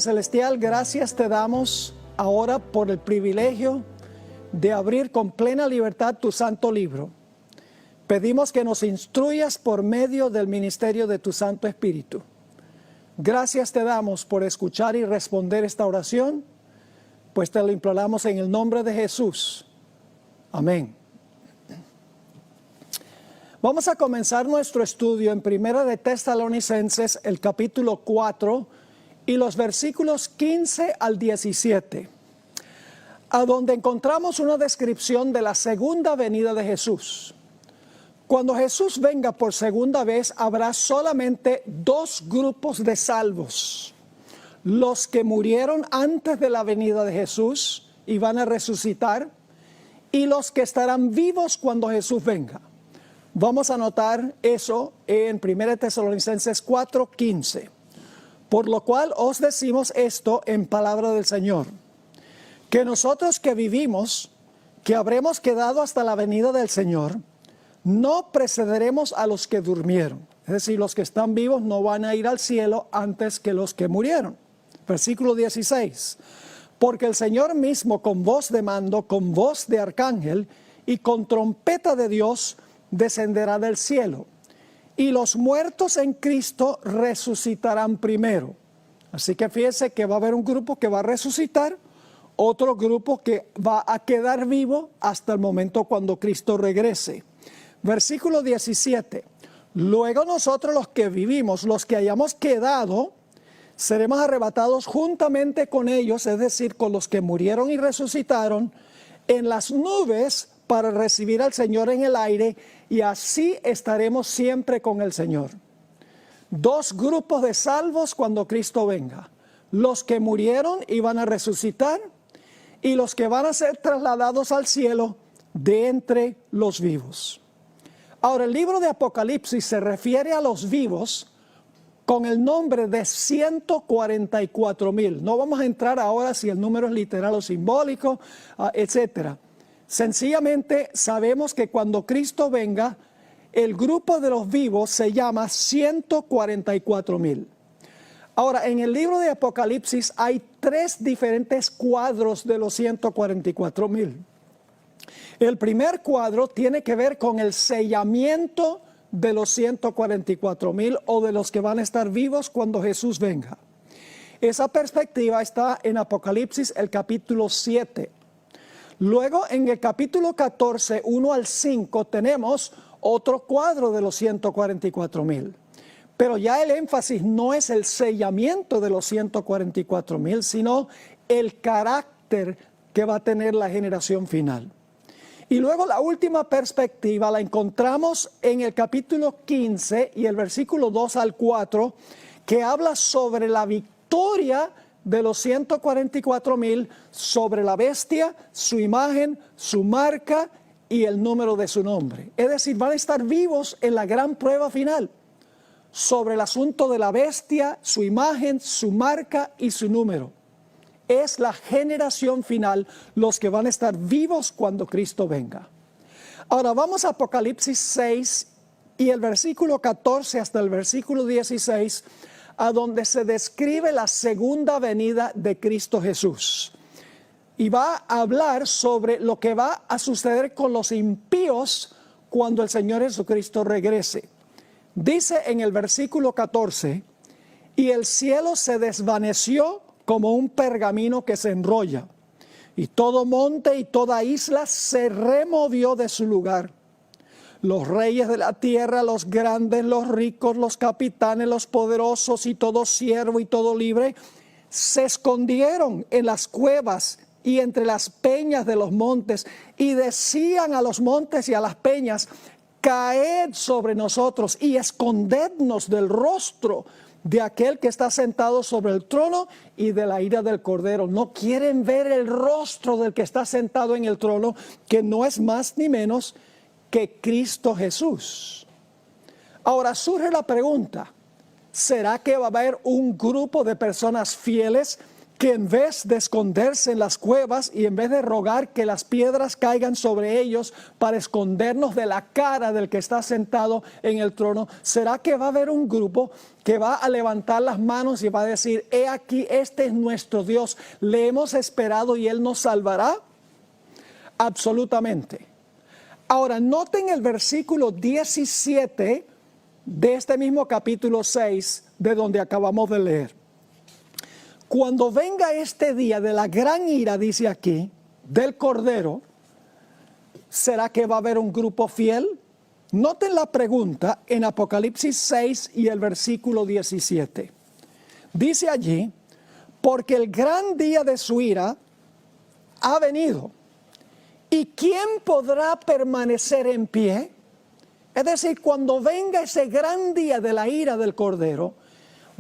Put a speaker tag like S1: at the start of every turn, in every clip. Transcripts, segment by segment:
S1: Padre Celestial, gracias te damos ahora por el privilegio de abrir con plena libertad tu santo libro. Pedimos que nos instruyas por medio del ministerio de tu Santo Espíritu. Gracias te damos por escuchar y responder esta oración, pues te lo imploramos en el nombre de Jesús. Amén. Vamos a comenzar nuestro estudio en Primera de Tesalonicenses, el capítulo 4 y los versículos 15 al 17, a donde encontramos una descripción de la segunda venida de Jesús. Cuando Jesús venga por segunda vez, habrá solamente dos grupos de salvos: los que murieron antes de la venida de Jesús y van a resucitar, y los que estarán vivos cuando Jesús venga. Vamos a notar eso en 1 Tesalonicenses 4:15. Por lo cual os decimos esto en palabra del Señor, que nosotros que vivimos, que habremos quedado hasta la venida del Señor, no precederemos a los que durmieron. Es decir, los que están vivos no van a ir al cielo antes que los que murieron. Versículo 16. Porque el Señor mismo, con voz de mando, con voz de arcángel y con trompeta de Dios, descenderá del cielo, y los muertos en Cristo resucitarán primero. Así que fíjense que va a haber un grupo que va a resucitar, otro grupo que va a quedar vivo hasta el momento cuando Cristo regrese. Versículo 17. Luego nosotros los que vivimos, los que hayamos quedado, seremos arrebatados juntamente con ellos, es decir, con los que murieron y resucitaron, en las nubes para recibir al Señor en el aire, y así estaremos siempre con el Señor. Dos grupos de salvos cuando Cristo venga: los que murieron y van a resucitar, y los que van a ser trasladados al cielo de entre los vivos. Ahora, el libro de Apocalipsis se refiere a los vivos con el nombre de 144,000. No vamos a entrar ahora si el número es literal o simbólico, etcétera. Sencillamente sabemos que cuando Cristo venga, el grupo de los vivos se llama 144,000. Ahora, en el libro de Apocalipsis hay tres diferentes cuadros de los 144,000. El primer cuadro tiene que ver con el sellamiento de los 144,000 o de los que van a estar vivos cuando Jesús venga. Esa perspectiva está en Apocalipsis, el capítulo 7. Luego en el capítulo 14, 1 al 5, tenemos otro cuadro de los 144,000. Pero ya el énfasis no es el sellamiento de los 144,000, sino el carácter que va a tener la generación final. Y luego la última perspectiva la encontramos en el capítulo 15 y el versículo 2 al 4, que habla sobre la victoria de los 144,000 sobre la bestia, su imagen, su marca y el número de su nombre. Es decir, van a estar vivos en la gran prueba final sobre el asunto de la bestia, su imagen, su marca y su número. Es la generación final los que van a estar vivos cuando Cristo venga. Ahora vamos a Apocalipsis 6 y el versículo 14 hasta el versículo 16, a donde se describe la segunda venida de Cristo Jesús. Y va a hablar sobre lo que va a suceder con los impíos cuando el Señor Jesucristo regrese. Dice en el versículo 14: y el cielo se desvaneció como un pergamino que se enrolla, y todo monte y toda isla se removió de su lugar. Los reyes de la tierra, los grandes, los ricos, los capitanes, los poderosos y todo siervo y todo libre, se escondieron en las cuevas y entre las peñas de los montes, y decían a los montes y a las peñas: caed sobre nosotros y escondednos del rostro de aquel que está sentado sobre el trono y de la ira del Cordero. No quieren ver el rostro del que está sentado en el trono, que no es más ni menos que Cristo Jesús. Ahora surge la pregunta: ¿será que va a haber un grupo de personas fieles que en vez de esconderse en las cuevas y en vez de rogar que las piedras caigan sobre ellos para escondernos de la cara del que está sentado en el trono, ¿será que va a haber un grupo que va a levantar las manos y va a decir, he aquí, este es nuestro Dios, le hemos esperado y Él nos salvará? Absolutamente. Ahora, noten el versículo 17 de este mismo capítulo 6 de donde acabamos de leer. Cuando venga este día de la gran ira, dice aquí, del Cordero, ¿será que va a haber un grupo fiel? Noten la pregunta en Apocalipsis 6 y el versículo 17. Dice allí, porque el gran día de su ira ha venido. ¿Y quién podrá permanecer en pie? Es decir, cuando venga ese gran día de la ira del Cordero,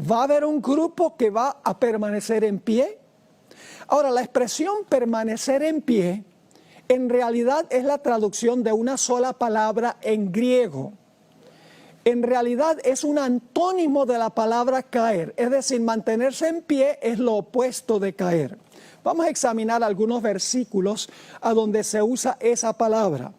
S1: ¿va a haber un grupo que va a permanecer en pie? Ahora, la expresión permanecer en pie en realidad es la traducción de una sola palabra en griego. En realidad es un antónimo de la palabra caer, es decir, mantenerse en pie es lo opuesto de caer. Vamos a examinar algunos versículos a donde se usa esa palabra.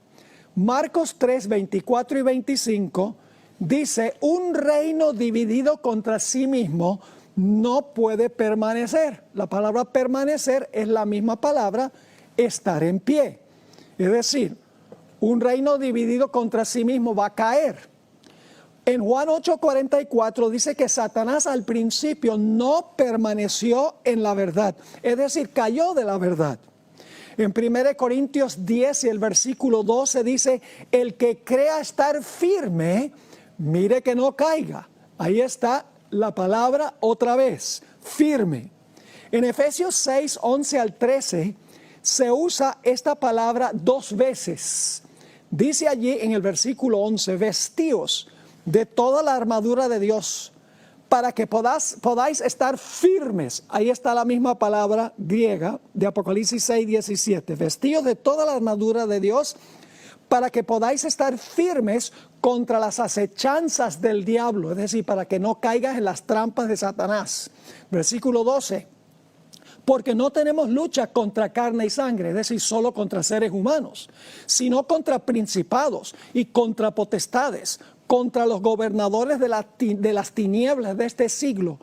S1: Marcos 3, 24 y 25 dice, un reino dividido contra sí mismo no puede permanecer. La palabra permanecer es la misma palabra estar en pie. Es decir, un reino dividido contra sí mismo va a caer. En Juan 8:44 dice que Satanás al principio no permaneció en la verdad. Es decir, cayó de la verdad. En 1 Corintios 10 y el versículo 12 dice, el que crea estar firme, mire que no caiga. Ahí está la palabra otra vez, firme. En Efesios 6, 11 al 13, se usa esta palabra dos veces. Dice allí en el versículo 11, vestíos de toda la armadura de Dios, para que podáis estar firmes. Ahí está la misma palabra griega de Apocalipsis 6, 17. Vestíos de toda la armadura de Dios, para que podáis estar firmes contra las acechanzas del diablo, es decir, para que no caigas en las trampas de Satanás. Versículo 12, porque no tenemos lucha contra carne y sangre, es decir, solo contra seres humanos, sino contra principados y contra potestades, contra los gobernadores de las tinieblas de este siglo,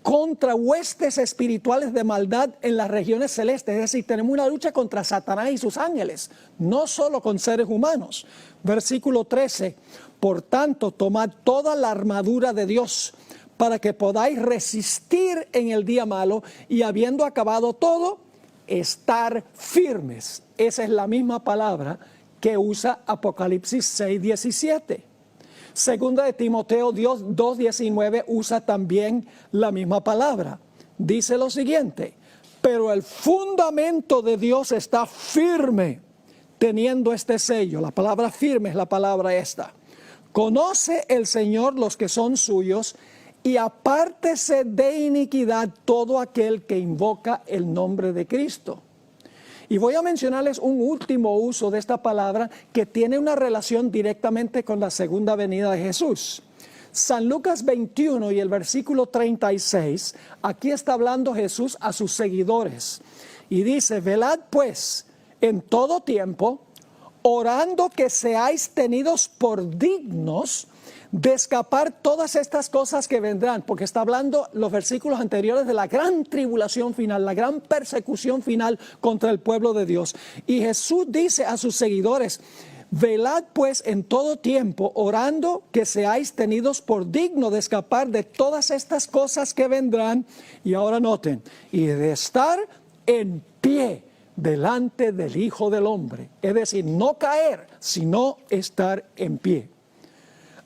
S1: contra huestes espirituales de maldad en las regiones celestes. Es decir, tenemos una lucha contra Satanás y sus ángeles, no solo con seres humanos. Versículo 13, por tanto, tomad toda la armadura de Dios para que podáis resistir en el día malo y habiendo acabado todo, estar firmes. Esa es la misma palabra que usa Apocalipsis 6, 17. Segunda de Timoteo 2:19 usa también la misma palabra. Dice lo siguiente, pero el fundamento de Dios está firme, teniendo este sello. La palabra firme es la palabra esta. Conoce el Señor los que son suyos y apártese de iniquidad todo aquel que invoca el nombre de Cristo. Y voy a mencionarles un último uso de esta palabra que tiene una relación directamente con la segunda venida de Jesús. San Lucas 21 y el versículo 36, aquí está hablando Jesús a sus seguidores. Y dice, velad pues en todo tiempo, orando que seáis tenidos por dignos de escapar todas estas cosas que vendrán, porque está hablando los versículos anteriores de la gran tribulación final, la gran persecución final contra el pueblo de Dios. Y Jesús dice a sus seguidores, velad pues en todo tiempo, orando que seáis tenidos por digno de escapar de todas estas cosas que vendrán. Y ahora noten, y de estar en pie delante del Hijo del Hombre. Es decir, no caer, sino estar en pie.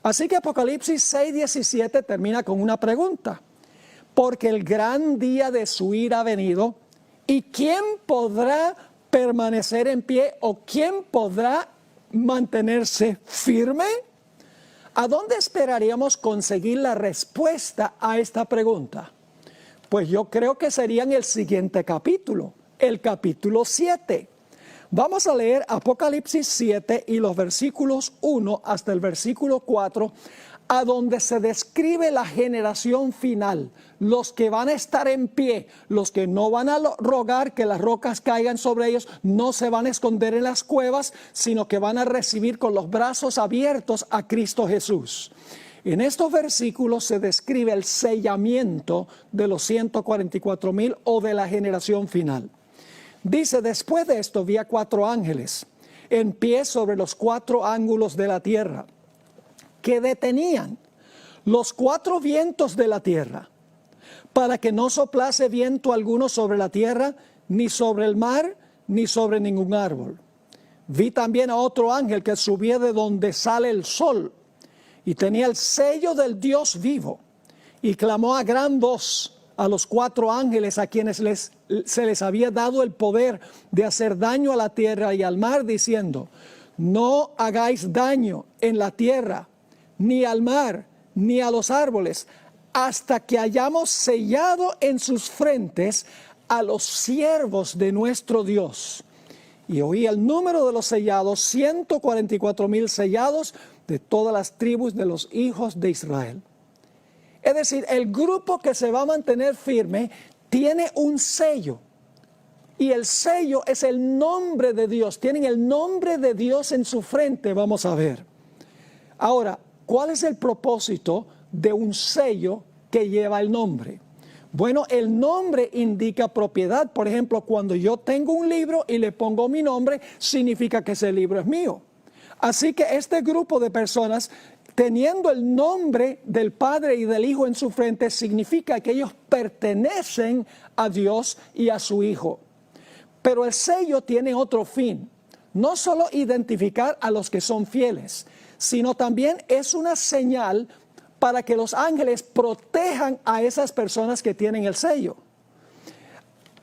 S1: Así que Apocalipsis 6:17 termina con una pregunta. Porque el gran día de su ira ha venido, ¿y quién podrá permanecer en pie o quién podrá mantenerse firme? ¿A dónde esperaríamos conseguir la respuesta a esta pregunta? Pues yo creo que sería en el siguiente capítulo, el capítulo 7. Vamos a leer Apocalipsis 7 y los versículos 1 hasta el versículo 4, a donde se describe la generación final, los que van a estar en pie, los que no van a rogar que las rocas caigan sobre ellos, no se van a esconder en las cuevas, sino que van a recibir con los brazos abiertos a Cristo Jesús. En estos versículos se describe el sellamiento de los 144,000 o de la generación final. Dice, después de esto vi a 4 ángeles en pie sobre los 4 ángulos de la tierra, que detenían los 4 vientos de la tierra, para que no soplase viento alguno sobre la tierra, ni sobre el mar, ni sobre ningún árbol. Vi también a otro ángel que subía de donde sale el sol, y tenía el sello del Dios vivo, y clamó a gran voz a los 4 ángeles a quienes se les había dado el poder de hacer daño a la tierra y al mar, diciendo, no hagáis daño en la tierra, ni al mar, ni a los árboles, hasta que hayamos sellado en sus frentes a los siervos de nuestro Dios. Y oí el número de los sellados, 144,000 sellados de todas las tribus de los hijos de Israel. Es decir, el grupo que se va a mantener firme tiene un sello. Y el sello es el nombre de Dios. Tienen el nombre de Dios en su frente, vamos a ver. Ahora, ¿cuál es el propósito de un sello que lleva el nombre? Bueno, el nombre indica propiedad. Por ejemplo, cuando yo tengo un libro y le pongo mi nombre, significa que ese libro es mío. Así que este grupo de personas, teniendo el nombre del Padre y del Hijo en su frente, significa que ellos pertenecen a Dios y a su Hijo. Pero el sello tiene otro fin. No solo identificar a los que son fieles, sino también es una señal para que los ángeles protejan a esas personas que tienen el sello.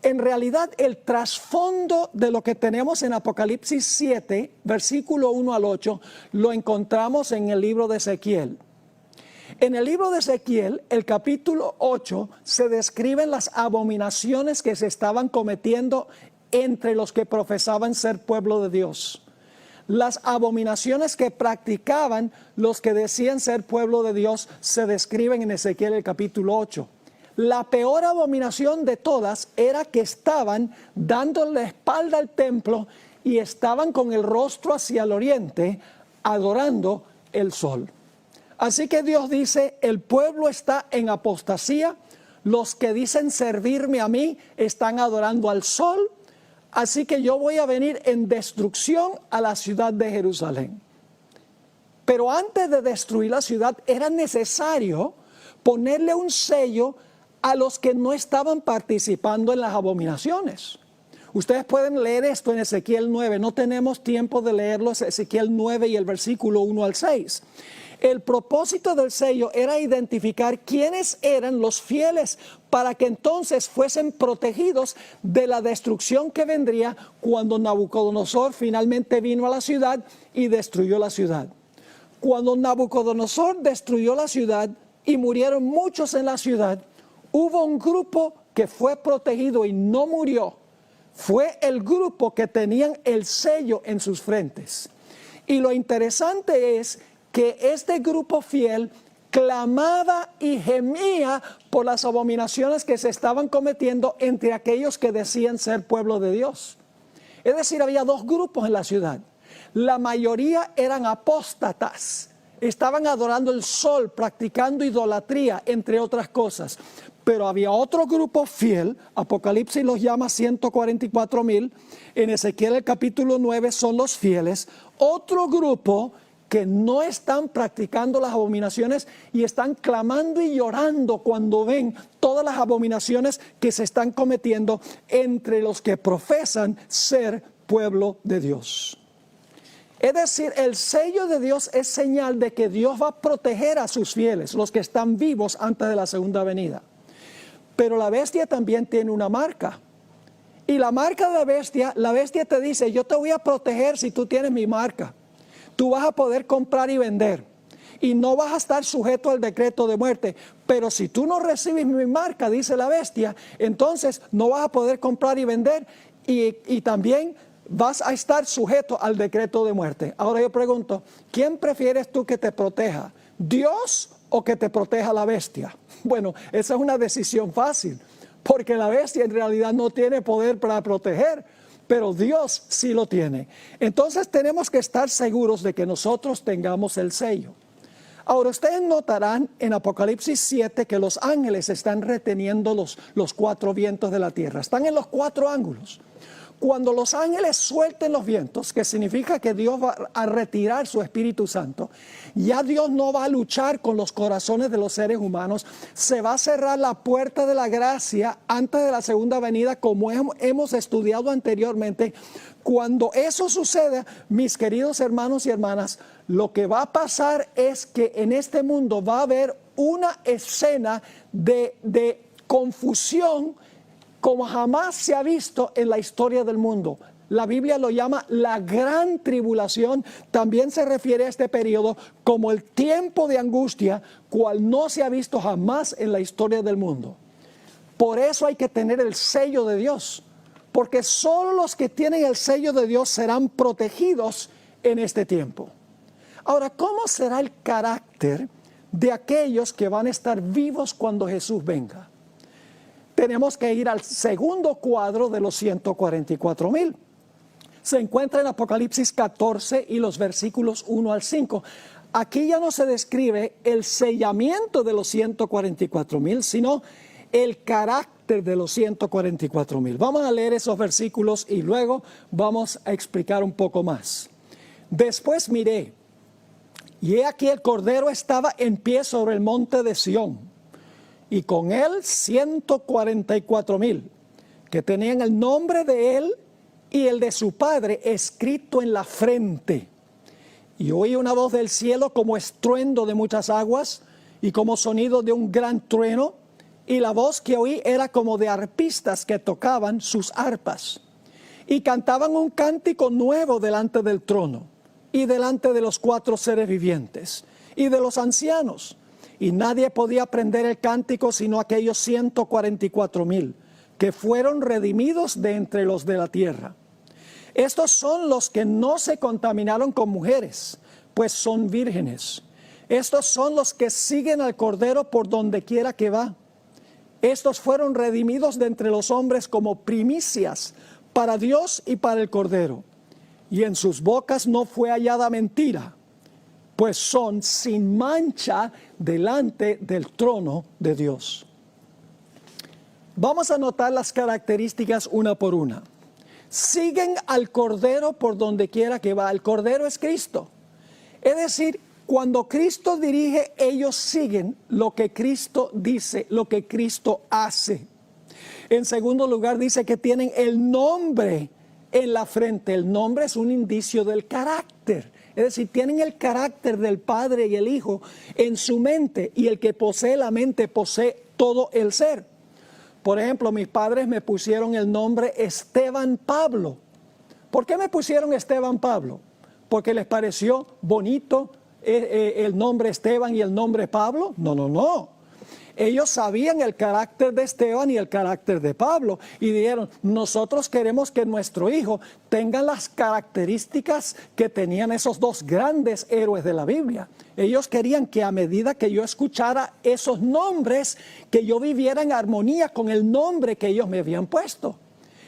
S1: En realidad, el trasfondo de lo que tenemos en Apocalipsis 7, versículo 1 al 8, lo encontramos en el libro de Ezequiel. En el libro de Ezequiel, el capítulo 8, se describen las abominaciones que se estaban cometiendo entre los que profesaban ser pueblo de Dios. Las abominaciones que practicaban los que decían ser pueblo de Dios se describen en Ezequiel el capítulo 8. La peor abominación de todas era que estaban dando la espalda al templo y estaban con el rostro hacia el oriente adorando el sol. Así que Dios dice, el pueblo está en apostasía, los que dicen servirme a mí están adorando al sol, así que yo voy a venir en destrucción a la ciudad de Jerusalén. Pero antes de destruir la ciudad era necesario ponerle un sello a los que no estaban participando en las abominaciones. Ustedes pueden leer esto en Ezequiel 9, no tenemos tiempo de leerlo, es Ezequiel 9 y el versículo 1 al 6. El propósito del sello era identificar quiénes eran los fieles para que entonces fuesen protegidos de la destrucción que vendría cuando Nabucodonosor finalmente vino a la ciudad y destruyó la ciudad. Cuando Nabucodonosor destruyó la ciudad y murieron muchos en la ciudad, hubo un grupo que fue protegido y no murió. Fue el grupo que tenían el sello en sus frentes. Y lo interesante es que este grupo fiel clamaba y gemía por las abominaciones que se estaban cometiendo entre aquellos que decían ser pueblo de Dios. Es decir, había 2 grupos en la ciudad. La mayoría eran apóstatas. Estaban adorando el sol, practicando idolatría, entre otras cosas. Pero había otro grupo fiel, Apocalipsis los llama 144,000, en Ezequiel el capítulo 9 son los fieles, otro grupo que no están practicando las abominaciones y están clamando y llorando cuando ven todas las abominaciones que se están cometiendo entre los que profesan ser pueblo de Dios. Es decir, el sello de Dios es señal de que Dios va a proteger a sus fieles, los que están vivos antes de la segunda venida. Pero la bestia también tiene una marca. Y la marca de la bestia te dice, yo te voy a proteger si tú tienes mi marca. Tú vas a poder comprar y vender. Y no vas a estar sujeto al decreto de muerte. Pero si tú no recibes mi marca, dice la bestia, entonces no vas a poder comprar y vender. Y también vas a estar sujeto al decreto de muerte. Ahora yo pregunto, ¿quién prefieres tú que te proteja? ¿Dios o que te proteja la bestia? Bueno, esa es una decisión fácil, porque la bestia en realidad no tiene poder para proteger, pero Dios sí lo tiene. Entonces tenemos que estar seguros de que nosotros tengamos el sello. Ahora, ustedes notarán en Apocalipsis 7 que los ángeles están reteniendo los cuatro vientos de la tierra. Están en los cuatro ángulos. Cuando los ángeles suelten los vientos, que significa que Dios va a retirar su Espíritu Santo, ya Dios no va a luchar con los corazones de los seres humanos, se va a cerrar la puerta de la gracia antes de la segunda venida, como hemos estudiado anteriormente. Cuando eso suceda, mis queridos hermanos y hermanas, lo que va a pasar es que en este mundo va a haber una escena de confusión como jamás se ha visto en la historia del mundo. La Biblia lo llama la gran tribulación. También se refiere a este periodo como el tiempo de angustia, cual no se ha visto jamás en la historia del mundo. Por eso hay que tener el sello de Dios, porque solo los que tienen el sello de Dios serán protegidos en este tiempo. Ahora, ¿cómo será el carácter de aquellos que van a estar vivos cuando Jesús venga? Tenemos que ir al segundo cuadro de los 144,000. Se encuentra en Apocalipsis 14 y los versículos 1 al 5. Aquí ya no se describe el sellamiento de los 144,000, sino el carácter de los 144,000. Vamos a leer esos versículos y luego vamos a explicar un poco más. Después miré, y he aquí el Cordero estaba en pie sobre el monte de Sión, y con él 144,000, que tenían el nombre de él y el de su padre escrito en la frente. Y oí una voz del cielo como estruendo de muchas aguas y como sonido de un gran trueno, y la voz que oí era como de arpistas que tocaban sus arpas, y cantaban un cántico nuevo delante del trono, y delante de los cuatro seres vivientes, y de los ancianos. Y nadie podía aprender el cántico sino aquellos 144,000 que fueron redimidos de entre los de la tierra. Estos son los que no se contaminaron con mujeres, pues son vírgenes. Estos son los que siguen al Cordero por donde quiera que va. Estos fueron redimidos de entre los hombres como primicias para Dios y para el Cordero. Y en sus bocas no fue hallada mentira, pues son sin mancha delante del trono de Dios. Vamos a notar las características una por una. Siguen al Cordero por donde quiera que va. El Cordero es Cristo. Es decir, cuando Cristo dirige, ellos siguen lo que Cristo dice, lo que Cristo hace. En segundo lugar, dice que tienen el nombre en la frente. El nombre es un indicio del carácter. Es decir, tienen el carácter del Padre y el Hijo en su mente, y el que posee la mente posee todo el ser. Por ejemplo, mis padres me pusieron el nombre Esteban Pablo. ¿Por qué me pusieron Esteban Pablo? ¿Porque les pareció bonito el nombre Esteban y el nombre Pablo? No, no, no. Ellos sabían el carácter de Esteban y el carácter de Pablo, y dijeron, nosotros queremos que nuestro hijo tenga las características que tenían esos dos grandes héroes de la Biblia. Ellos querían que a medida que yo escuchara esos nombres, que yo viviera en armonía con el nombre que ellos me habían puesto.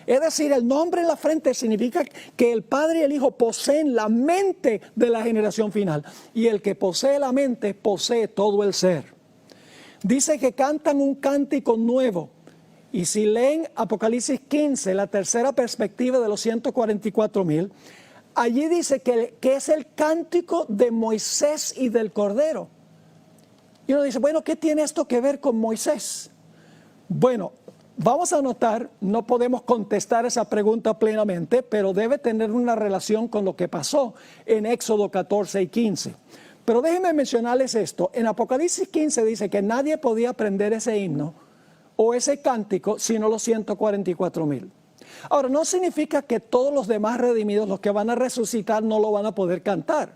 S1: Es decir, el nombre en la frente significa que el Padre y el Hijo poseen la mente de la generación final, y el que posee la mente posee todo el ser. Dice que cantan un cántico nuevo. Y si leen Apocalipsis 15, la tercera perspectiva de los 144,000, allí dice que es el cántico de Moisés y del Cordero. Y uno dice, bueno, ¿qué tiene esto que ver con Moisés? Bueno, vamos a notar, no podemos contestar esa pregunta plenamente, pero debe tener una relación con lo que pasó en Éxodo 14 y 15. Pero déjenme mencionarles esto. En Apocalipsis 15 dice que nadie podía aprender ese himno o ese cántico sino los 144,000. Ahora, no significa que todos los demás redimidos, los que van a resucitar, no lo van a poder cantar.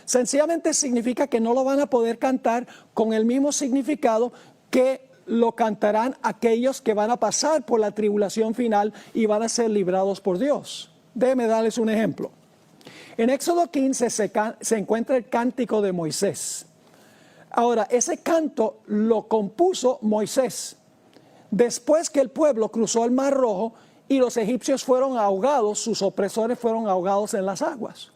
S1: Sencillamente significa que no lo van a poder cantar con el mismo significado que lo cantarán aquellos que van a pasar por la tribulación final y van a ser librados por Dios. Déjenme darles un ejemplo. En Éxodo 15 se encuentra el cántico de Moisés. Ahora, ese canto lo compuso Moisés después que el pueblo cruzó el Mar Rojo y los egipcios fueron ahogados, sus opresores fueron ahogados en las aguas.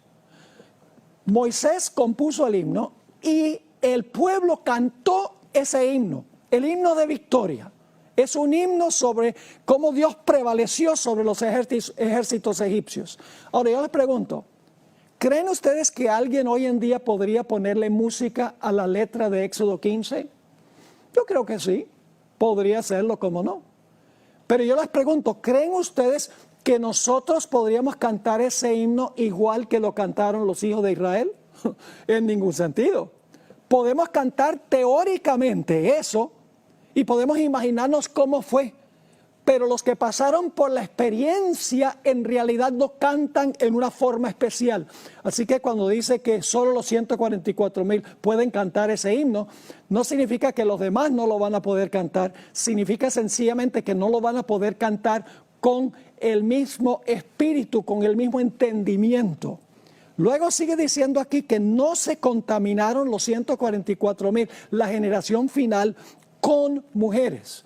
S1: Moisés compuso el himno y el pueblo cantó ese himno, el himno de victoria. Es un himno sobre cómo Dios prevaleció sobre los ejércitos egipcios. Ahora yo les pregunto, ¿creen ustedes que alguien hoy en día podría ponerle música a la letra de Éxodo 15? Yo creo que sí, podría hacerlo, como no. Pero yo les pregunto, ¿creen ustedes que nosotros podríamos cantar ese himno igual que lo cantaron los hijos de Israel? En ningún sentido. Podemos cantar teóricamente eso y podemos imaginarnos cómo fue. Pero los que pasaron por la experiencia en realidad no cantan en una forma especial. Así que cuando dice que solo los 144,000 pueden cantar ese himno, no significa que los demás no lo van a poder cantar. Significa sencillamente que no lo van a poder cantar con el mismo espíritu, con el mismo entendimiento. Luego sigue diciendo aquí que no se contaminaron los 144,000, la generación final, con mujeres.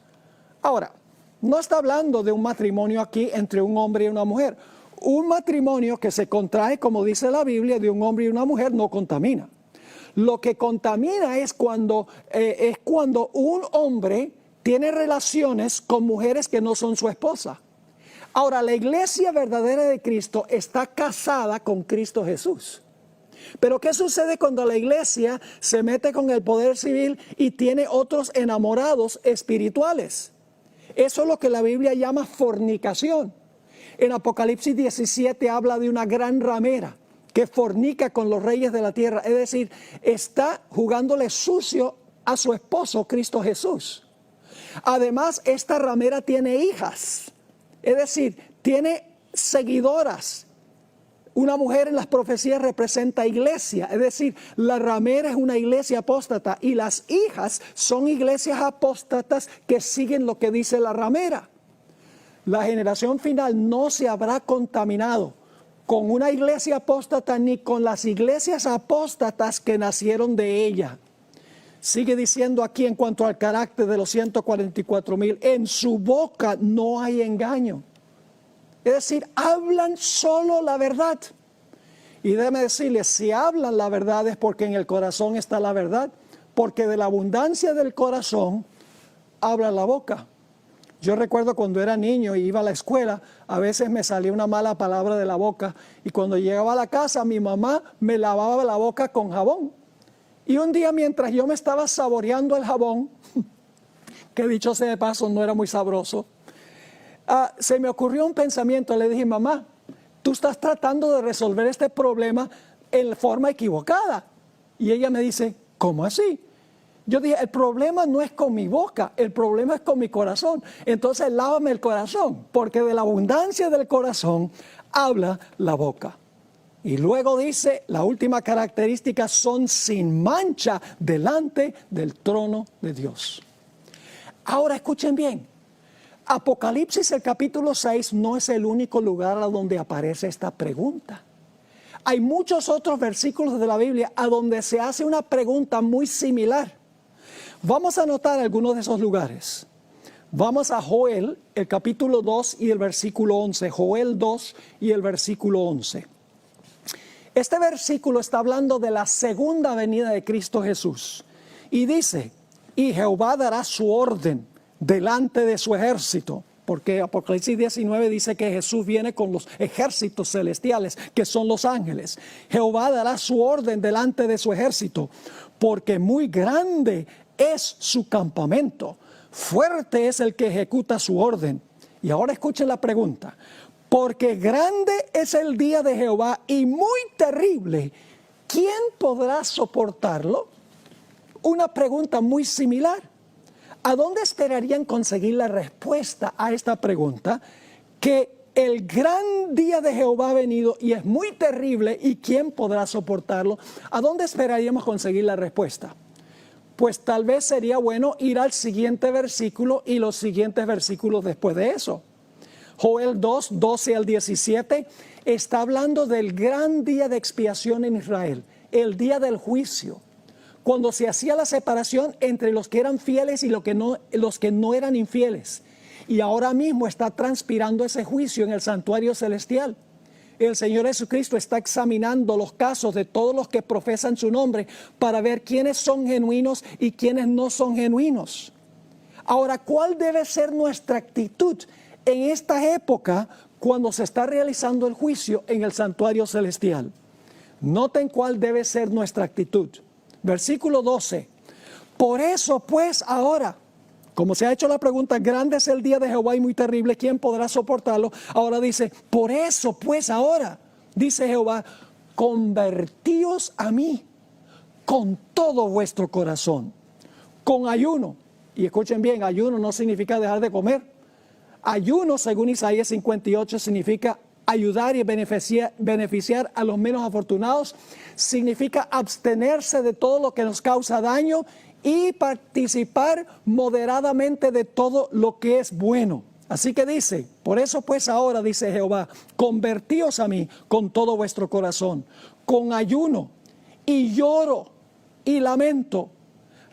S1: Ahora, no está hablando de un matrimonio aquí entre un hombre y una mujer. Un matrimonio que se contrae, como dice la Biblia, de un hombre y una mujer no contamina. Lo que contamina es cuando un hombre tiene relaciones con mujeres que no son su esposa. Ahora, la iglesia verdadera de Cristo está casada con Cristo Jesús. Pero ¿qué sucede cuando la iglesia se mete con el poder civil y tiene otros enamorados espirituales? Eso es lo que la Biblia llama fornicación. En Apocalipsis 17 habla de una gran ramera que fornica con los reyes de la tierra. Es decir, está jugándole sucio a su esposo Cristo Jesús. Además, esta ramera tiene hijas. Es decir, tiene seguidoras. Una mujer en las profecías representa iglesia, es decir, la ramera es una iglesia apóstata y las hijas son iglesias apóstatas que siguen lo que dice la ramera. La generación final no se habrá contaminado con una iglesia apóstata ni con las iglesias apóstatas que nacieron de ella. Sigue diciendo aquí en cuanto al carácter de los 144,000, en su boca no hay engaño. Es decir, hablan solo la verdad. Y déjeme decirles, si hablan la verdad es porque en el corazón está la verdad. Porque de la abundancia del corazón habla la boca. Yo recuerdo cuando era niño y iba a la escuela, a veces me salía una mala palabra de la boca. Y cuando llegaba a la casa, mi mamá me lavaba la boca con jabón. Y un día mientras yo me estaba saboreando el jabón, que dicho sea de paso no era muy sabroso, se me ocurrió un pensamiento. Le dije, mamá, tú estás tratando de resolver este problema en forma equivocada. Y ella me dice, ¿cómo así? Yo dije, el problema no es con mi boca, el problema es con mi corazón. Entonces lávame el corazón, porque de la abundancia del corazón habla la boca. Y luego dice, la última característica, son sin mancha delante del trono de Dios. Ahora escuchen bien. Apocalipsis, el capítulo 6, no es el único lugar a donde aparece esta pregunta. Hay muchos otros versículos de la Biblia a donde se hace una pregunta muy similar. Vamos a anotar algunos de esos lugares. Vamos a Joel, el capítulo 2 y el versículo 11. Joel 2 y el versículo 11. Este versículo está hablando de la segunda venida de Cristo Jesús. Y dice, y Jehová dará su orden delante de su ejército, porque Apocalipsis 19 dice que Jesús viene con los ejércitos celestiales, que son los ángeles. Jehová dará su orden delante de su ejército, porque muy grande es su campamento, fuerte es el que ejecuta su orden. Y ahora escuchen la pregunta, porque grande es el día de Jehová y muy terrible, ¿quién podrá soportarlo? Una pregunta muy similar. ¿A dónde esperarían conseguir la respuesta a esta pregunta? Que el gran día de Jehová ha venido y es muy terrible, ¿y quién podrá soportarlo? ¿A dónde esperaríamos conseguir la respuesta? Pues tal vez sería bueno ir al siguiente versículo y los siguientes versículos después de eso. Joel 2, 12 al 17, está hablando del gran día de expiación en Israel, el día del juicio, cuando se hacía la separación entre los que eran fieles y los que no eran infieles. Y ahora mismo está transpirando ese juicio en el santuario celestial. El Señor Jesucristo está examinando los casos de todos los que profesan su nombre para ver quiénes son genuinos y quiénes no son genuinos. Ahora, ¿cuál debe ser nuestra actitud en esta época cuando se está realizando el juicio en el santuario celestial? Noten cuál debe ser nuestra actitud. Versículo 12. Por eso pues ahora, como se ha hecho la pregunta, grande es el día de Jehová y muy terrible, ¿quién podrá soportarlo? Ahora dice, por eso pues ahora, dice Jehová, convertíos a mí con todo vuestro corazón, con ayuno. Y escuchen bien, ayuno no significa dejar de comer. Ayuno, según Isaías 58, significa ayudar y beneficiar a los menos afortunados. Significa abstenerse de todo lo que nos causa daño y participar moderadamente de todo lo que es bueno. Así que dice, por eso pues ahora, dice Jehová, convertíos a mí con todo vuestro corazón, con ayuno y lloro y lamento.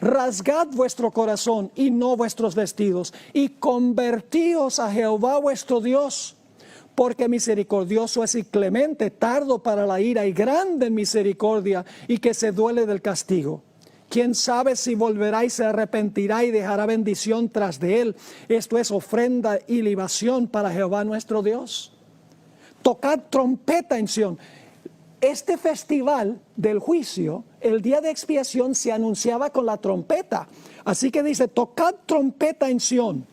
S1: Rasgad vuestro corazón y no vuestros vestidos, y convertíos a Jehová vuestro Dios, porque misericordioso es y clemente, tardo para la ira y grande en misericordia, y que se duele del castigo. ¿Quién sabe si volverá y se arrepentirá y dejará bendición tras de él? Esto es ofrenda y libación para Jehová nuestro Dios. Tocad trompeta en Sión. Este festival del juicio, el día de expiación, se anunciaba con la trompeta. Así que dice, tocad trompeta en Sión,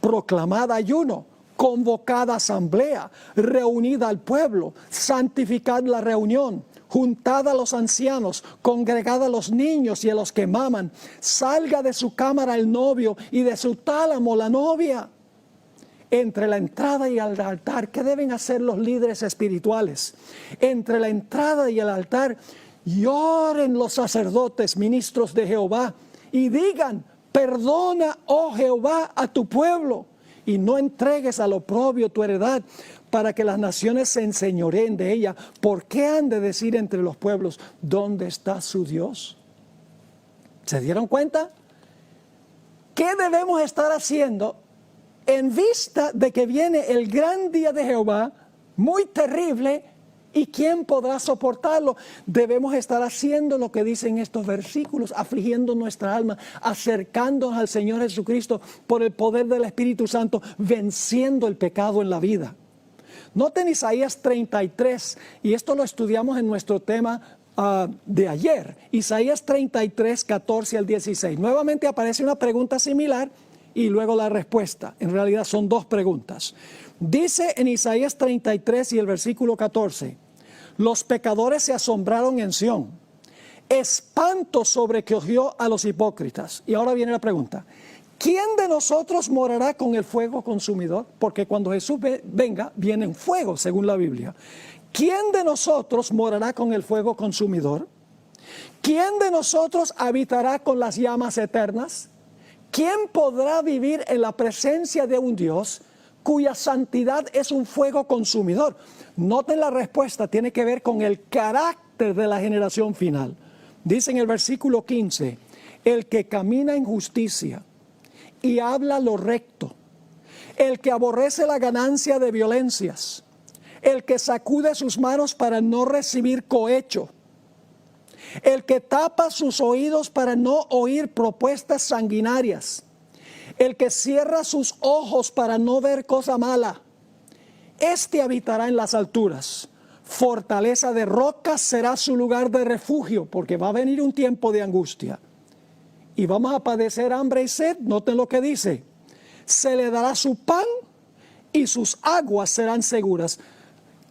S1: proclamad ayuno, convocad asamblea, reunid al pueblo, santificad la reunión, juntad a los ancianos, congregad a los niños y a los que maman, salga de su cámara el novio y de su tálamo la novia. Entre la entrada y el altar, ¿qué deben hacer los líderes espirituales? Entre la entrada y el altar, lloren los sacerdotes, ministros de Jehová, y digan, perdona, oh Jehová, a tu pueblo, y no entregues al oprobio tu heredad, para que las naciones se enseñoreen de ella. ¿Por qué han de decir entre los pueblos, ¿dónde está su Dios? ¿Se dieron cuenta? ¿Qué debemos estar haciendo en vista de que viene el gran día de Jehová, muy terrible, y quién podrá soportarlo? Debemos estar haciendo lo que dicen estos versículos, afligiendo nuestra alma, acercándonos al Señor Jesucristo por el poder del Espíritu Santo, venciendo el pecado en la vida. Noten Isaías 33, y esto lo estudiamos en nuestro tema de ayer. Isaías 33, 14 al 16. Nuevamente aparece una pregunta similar y luego la respuesta. En realidad son dos preguntas. Dice en Isaías 33 y el versículo 14, los pecadores se asombraron en Sión, espanto sobrecogió a los hipócritas. Y ahora viene la pregunta, ¿quién de nosotros morará con el fuego consumidor? Porque cuando Jesús venga, viene en fuego, según la Biblia. ¿Quién de nosotros morará con el fuego consumidor? ¿Quién de nosotros habitará con las llamas eternas? ¿Quién podrá vivir en la presencia de un Dios cuya santidad es un fuego consumidor? Noten la respuesta, tiene que ver con el carácter de la generación final. Dice en el versículo 15, el que camina en justicia y habla lo recto, el que aborrece la ganancia de violencias, el que sacude sus manos para no recibir cohecho, el que tapa sus oídos para no oír propuestas sanguinarias, el que cierra sus ojos para no ver cosa mala, este habitará en las alturas. Fortaleza de rocas será su lugar de refugio, porque va a venir un tiempo de angustia. Y vamos a padecer hambre y sed. Noten lo que dice. Se le dará su pan y sus aguas serán seguras.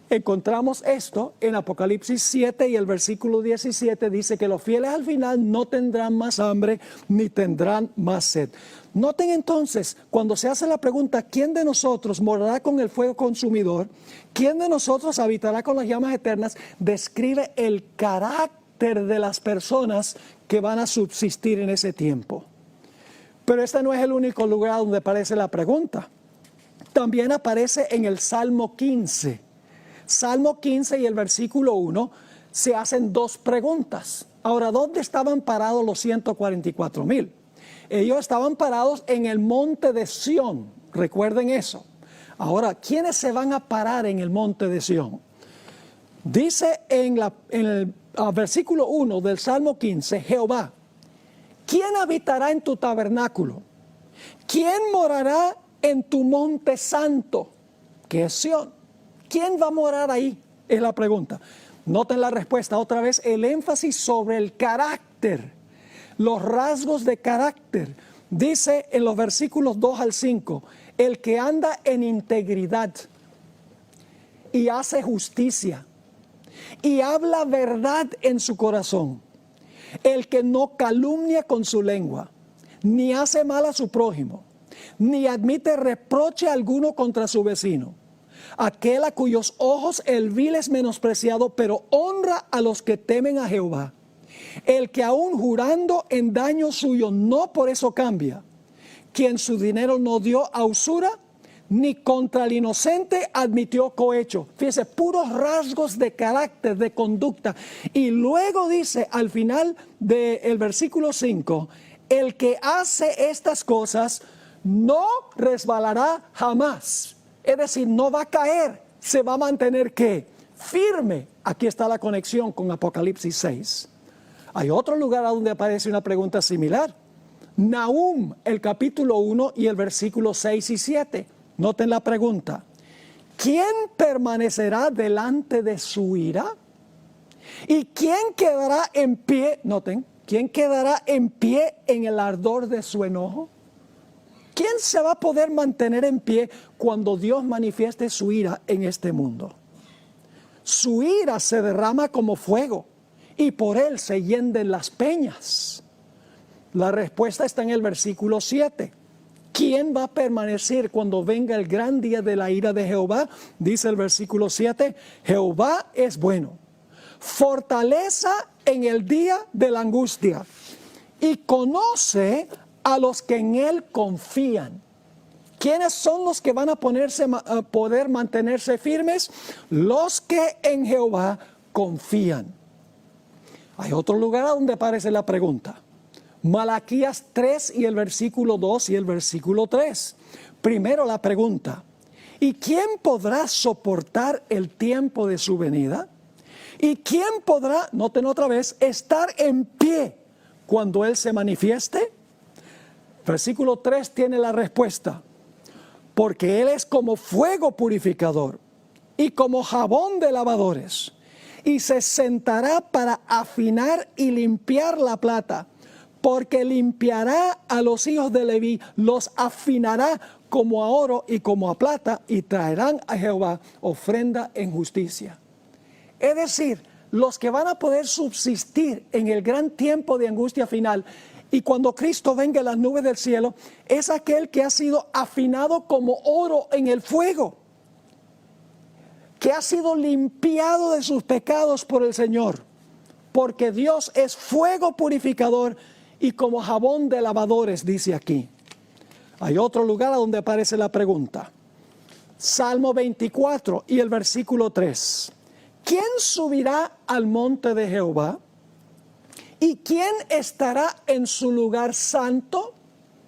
S1: Encontramos esto en Apocalipsis 7 y el versículo 17 dice que los fieles al final no tendrán más hambre ni tendrán más sed. Noten entonces, cuando se hace la pregunta, ¿quién de nosotros morará con el fuego consumidor? ¿Quién de nosotros habitará con las llamas eternas? Describe el carácter de las personas que van a subsistir en ese tiempo. Pero este no es el único lugar donde aparece la pregunta. También aparece en el Salmo 15. Salmo 15 y el versículo 1 se hacen dos preguntas. Ahora, ¿dónde estaban parados los 144,000? Ellos estaban parados en el monte de Sión, recuerden eso. Ahora, ¿quiénes se van a parar en el monte de Sión? Dice en el versículo 1 del Salmo 15, Jehová, ¿quién habitará en tu tabernáculo? ¿Quién morará en tu monte santo? Que es Sión. ¿Quién va a morar ahí? Es la pregunta. Noten la respuesta otra vez, el énfasis sobre el carácter, los rasgos de carácter. Dice en los versículos 2 al 5, el que anda en integridad y hace justicia y habla verdad en su corazón, el que no calumnia con su lengua, ni hace mal a su prójimo, ni admite reproche alguno contra su vecino, aquel a cuyos ojos el vil es menospreciado, pero honra a los que temen a Jehová, el que aún jurando en daño suyo no por eso cambia, quien su dinero no dio a usura, ni contra el inocente admitió cohecho. Fíjese, puros rasgos de carácter, de conducta. Y luego dice al final del versículo 5, el que hace estas cosas no resbalará jamás. Es decir, no va a caer, se va a mantener ¿qué? Firme. Aquí está la conexión con Apocalipsis 6. Hay otro lugar donde aparece una pregunta similar. Nahum, el capítulo 1 y el versículo 6 y 7. Noten la pregunta. ¿Quién permanecerá delante de su ira? ¿Y quién quedará en pie? Noten, ¿quién quedará en pie en el ardor de su enojo? ¿Quién se va a poder mantener en pie cuando Dios manifieste su ira en este mundo? Su ira se derrama como fuego y por él se hienden las peñas. La respuesta está en el versículo 7. ¿Quién va a permanecer cuando venga el gran día de la ira de Jehová? Dice el versículo 7, Jehová es bueno, fortaleza en el día de la angustia y conoce a los que en él confían. ¿Quiénes son los que van a poder mantenerse firmes? Los que en Jehová confían. Hay otro lugar donde aparece la pregunta. Malaquías 3 y el versículo 2 y el versículo 3. Primero la pregunta, ¿y quién podrá soportar el tiempo de su venida? ¿Y quién podrá, noten otra vez, estar en pie cuando Él se manifieste? Versículo 3 tiene la respuesta. Porque Él es como fuego purificador y como jabón de lavadores. Y se sentará para afinar y limpiar la plata. Porque limpiará a los hijos de Leví, los afinará como a oro y como a plata, y traerán a Jehová ofrenda en justicia. Es decir, los que van a poder subsistir en el gran tiempo de angustia final, y cuando Cristo venga en las nubes del cielo, es aquel que ha sido afinado como oro en el fuego, que ha sido limpiado de sus pecados por el Señor, porque Dios es fuego purificador y como jabón de lavadores, dice aquí. Hay otro lugar donde aparece la pregunta. Salmo 24 y el versículo 3. ¿Quién subirá al monte de Jehová? ¿Y quién estará en su lugar santo?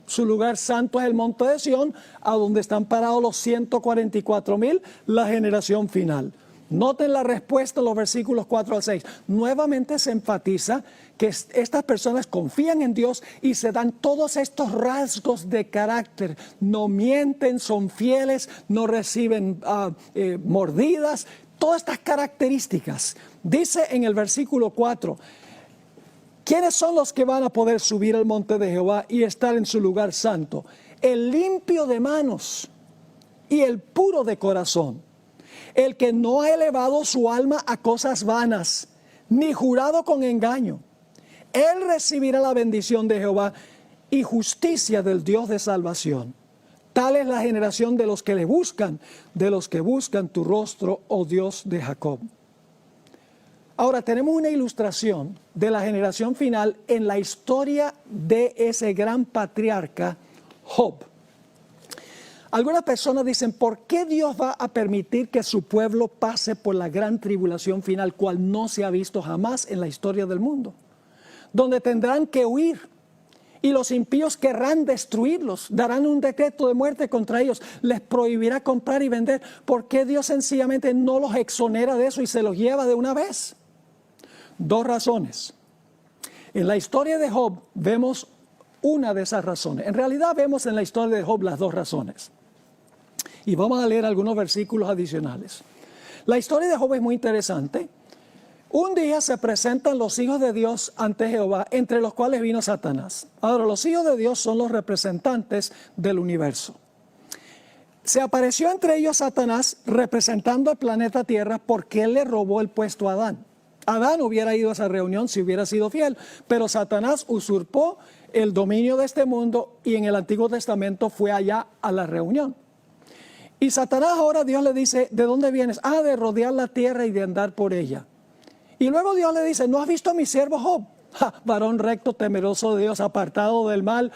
S1: Su lugar santo es el monte de Sión, a donde están parados los 144,000, la generación final. Noten la respuesta en los versículos 4 al 6. Nuevamente se enfatiza que estas personas confían en Dios y se dan todos estos rasgos de carácter. No mienten, son fieles, no reciben mordidas. Todas estas características. Dice en el versículo 4, ¿quiénes son los que van a poder subir al monte de Jehová y estar en su lugar santo? El limpio de manos y el puro de corazón, el que no ha elevado su alma a cosas vanas, ni jurado con engaño. Él recibirá la bendición de Jehová y justicia del Dios de salvación. Tal es la generación de los que le buscan, de los que buscan tu rostro, oh Dios de Jacob. Ahora tenemos una ilustración de la generación final en la historia de ese gran patriarca Job. Algunas personas dicen, ¿por qué Dios va a permitir que su pueblo pase por la gran tribulación final, cual no se ha visto jamás en la historia del mundo? Donde tendrán que huir y los impíos querrán destruirlos, darán un decreto de muerte contra ellos, les prohibirá comprar y vender. ¿Por qué Dios sencillamente no los exonera de eso y se los lleva de una vez? Dos razones. En la historia de Job vemos una de esas razones. En realidad vemos en la historia de Job las dos razones. Y vamos a leer algunos versículos adicionales. La historia de Job es muy interesante. Un día se presentan los hijos de Dios ante Jehová, entre los cuales vino Satanás. Ahora, los hijos de Dios son los representantes del universo. Se apareció entre ellos Satanás representando al planeta Tierra porque él le robó el puesto a Adán. Adán hubiera ido a esa reunión si hubiera sido fiel, pero Satanás usurpó el dominio de este mundo y en el Antiguo Testamento fue allá a la reunión. Y Satanás ahora Dios le dice, ¿de dónde vienes? Ah, de rodear la tierra y de andar por ella. Y luego Dios le dice, ¿no has visto a mi siervo Job? Varón recto, temeroso de Dios, apartado del mal,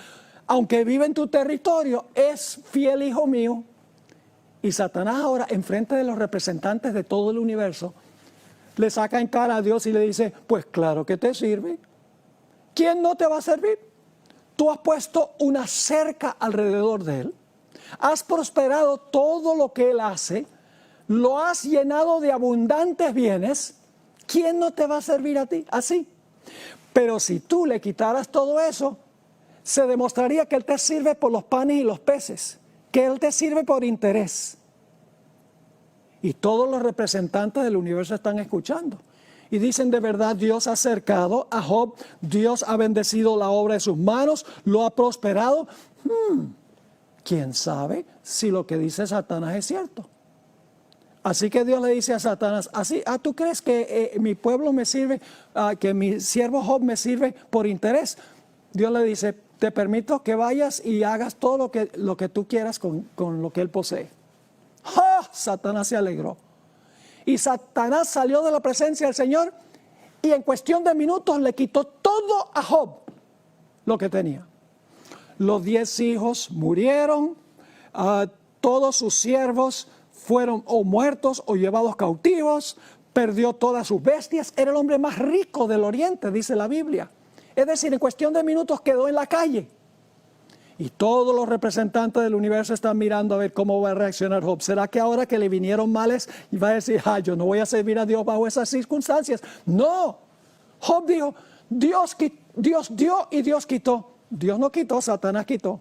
S1: aunque vive en tu territorio, es fiel hijo mío. Y Satanás ahora, enfrente de los representantes de todo el universo, le saca en cara a Dios y le dice, pues claro que te sirve. ¿Quién no te va a servir? Tú has puesto una cerca alrededor de él. Has prosperado todo lo que él hace, lo has llenado de abundantes bienes. ¿Quién no te va a servir a ti? Así. Pero si tú le quitaras todo eso, se demostraría que él te sirve por los panes y los peces, que él te sirve por interés. Y todos los representantes del universo están escuchando. Y dicen, de verdad, Dios ha acercado a Job, Dios ha bendecido la obra de sus manos, lo ha prosperado. ¿Quién sabe si lo que dice Satanás es cierto? Así que Dios le dice a Satanás, ¿tú crees que mi pueblo me sirve, que mi siervo Job me sirve por interés? Dios le dice, te permito que vayas y hagas todo lo que tú quieras con lo que él posee. ¡Ja! Satanás se alegró. Y Satanás salió de la presencia del Señor y en cuestión de minutos le quitó todo a Job lo que tenía. Los 10 hijos murieron, todos sus siervos fueron o muertos o llevados cautivos, perdió todas sus bestias, era el hombre más rico del oriente, dice la Biblia. Es decir, en cuestión de minutos quedó en la calle. Y todos los representantes del universo están mirando a ver cómo va a reaccionar Job. ¿Será que ahora que le vinieron males va a decir, yo no voy a servir a Dios bajo esas circunstancias? No. Job dijo, Dios dio y Dios quitó. Dios no quitó, Satanás quitó.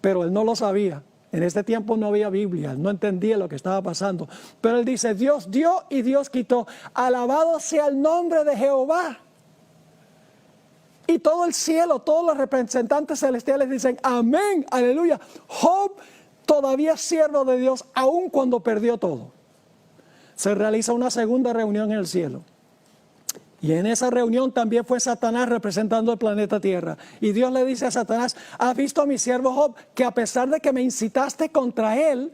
S1: Pero él no lo sabía. En este tiempo no había Biblia, él no entendía lo que estaba pasando. Pero él dice, Dios dio y Dios quitó. Alabado sea el nombre de Jehová. Y todo el cielo, todos los representantes celestiales dicen, amén, aleluya. Job todavía es siervo de Dios, aun cuando perdió todo. Se realiza una segunda reunión en el cielo. Y en esa reunión también fue Satanás representando el planeta Tierra. Y Dios le dice a Satanás, ¿has visto a mi siervo Job? Que a pesar de que me incitaste contra él,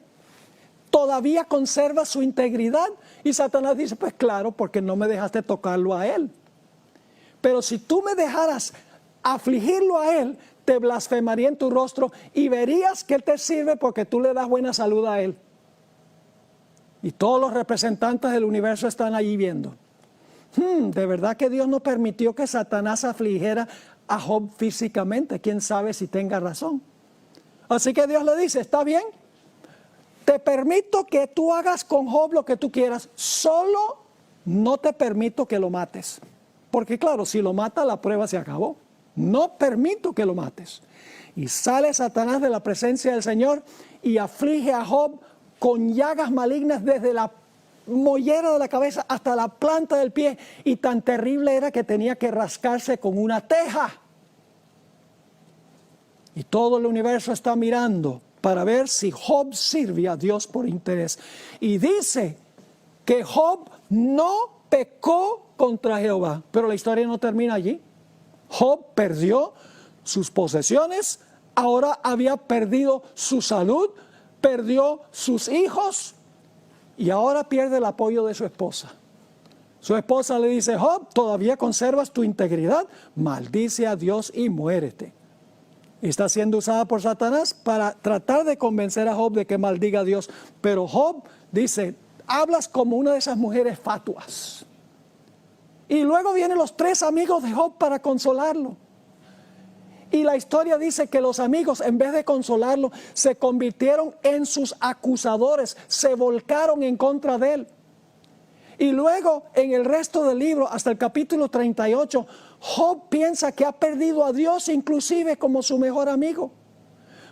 S1: todavía conserva su integridad. Y Satanás dice, pues claro, porque no me dejaste tocarlo a él. Pero si tú me dejaras afligirlo a él, te blasfemaría en tu rostro y verías que él te sirve porque tú le das buena salud a él. Y todos los representantes del universo están allí viendo. De verdad que Dios no permitió que Satanás afligiera a Job físicamente. Quién sabe si tenga razón. Así que Dios le dice, está bien, te permito que tú hagas con Job lo que tú quieras, solo no te permito que lo mates. Porque claro, si lo mata la prueba se acabó. No permito que lo mates. Y sale Satanás de la presencia del Señor y aflige a Job con llagas malignas desde la mollera de la cabeza hasta la planta del pie, y tan terrible era que tenía que rascarse con una teja. Y todo el universo está mirando para ver si Job sirve a Dios por interés. Y dice que Job no pecó contra Jehová, pero la historia no termina allí. Job perdió sus posesiones, ahora había perdido su salud, perdió sus hijos, y ahora pierde el apoyo de su esposa. Su esposa le dice, Job, ¿todavía conservas tu integridad? Maldice a Dios y muérete. Está siendo usada por Satanás para tratar de convencer a Job de que maldiga a Dios. Pero Job dice, hablas como una de esas mujeres fatuas. Y luego vienen los 3 amigos de Job para consolarlo. Y la historia dice que los amigos, en vez de consolarlo, se convirtieron en sus acusadores, se volcaron en contra de él. Y luego, en el resto del libro, hasta el capítulo 38, Job piensa que ha perdido a Dios, inclusive como su mejor amigo.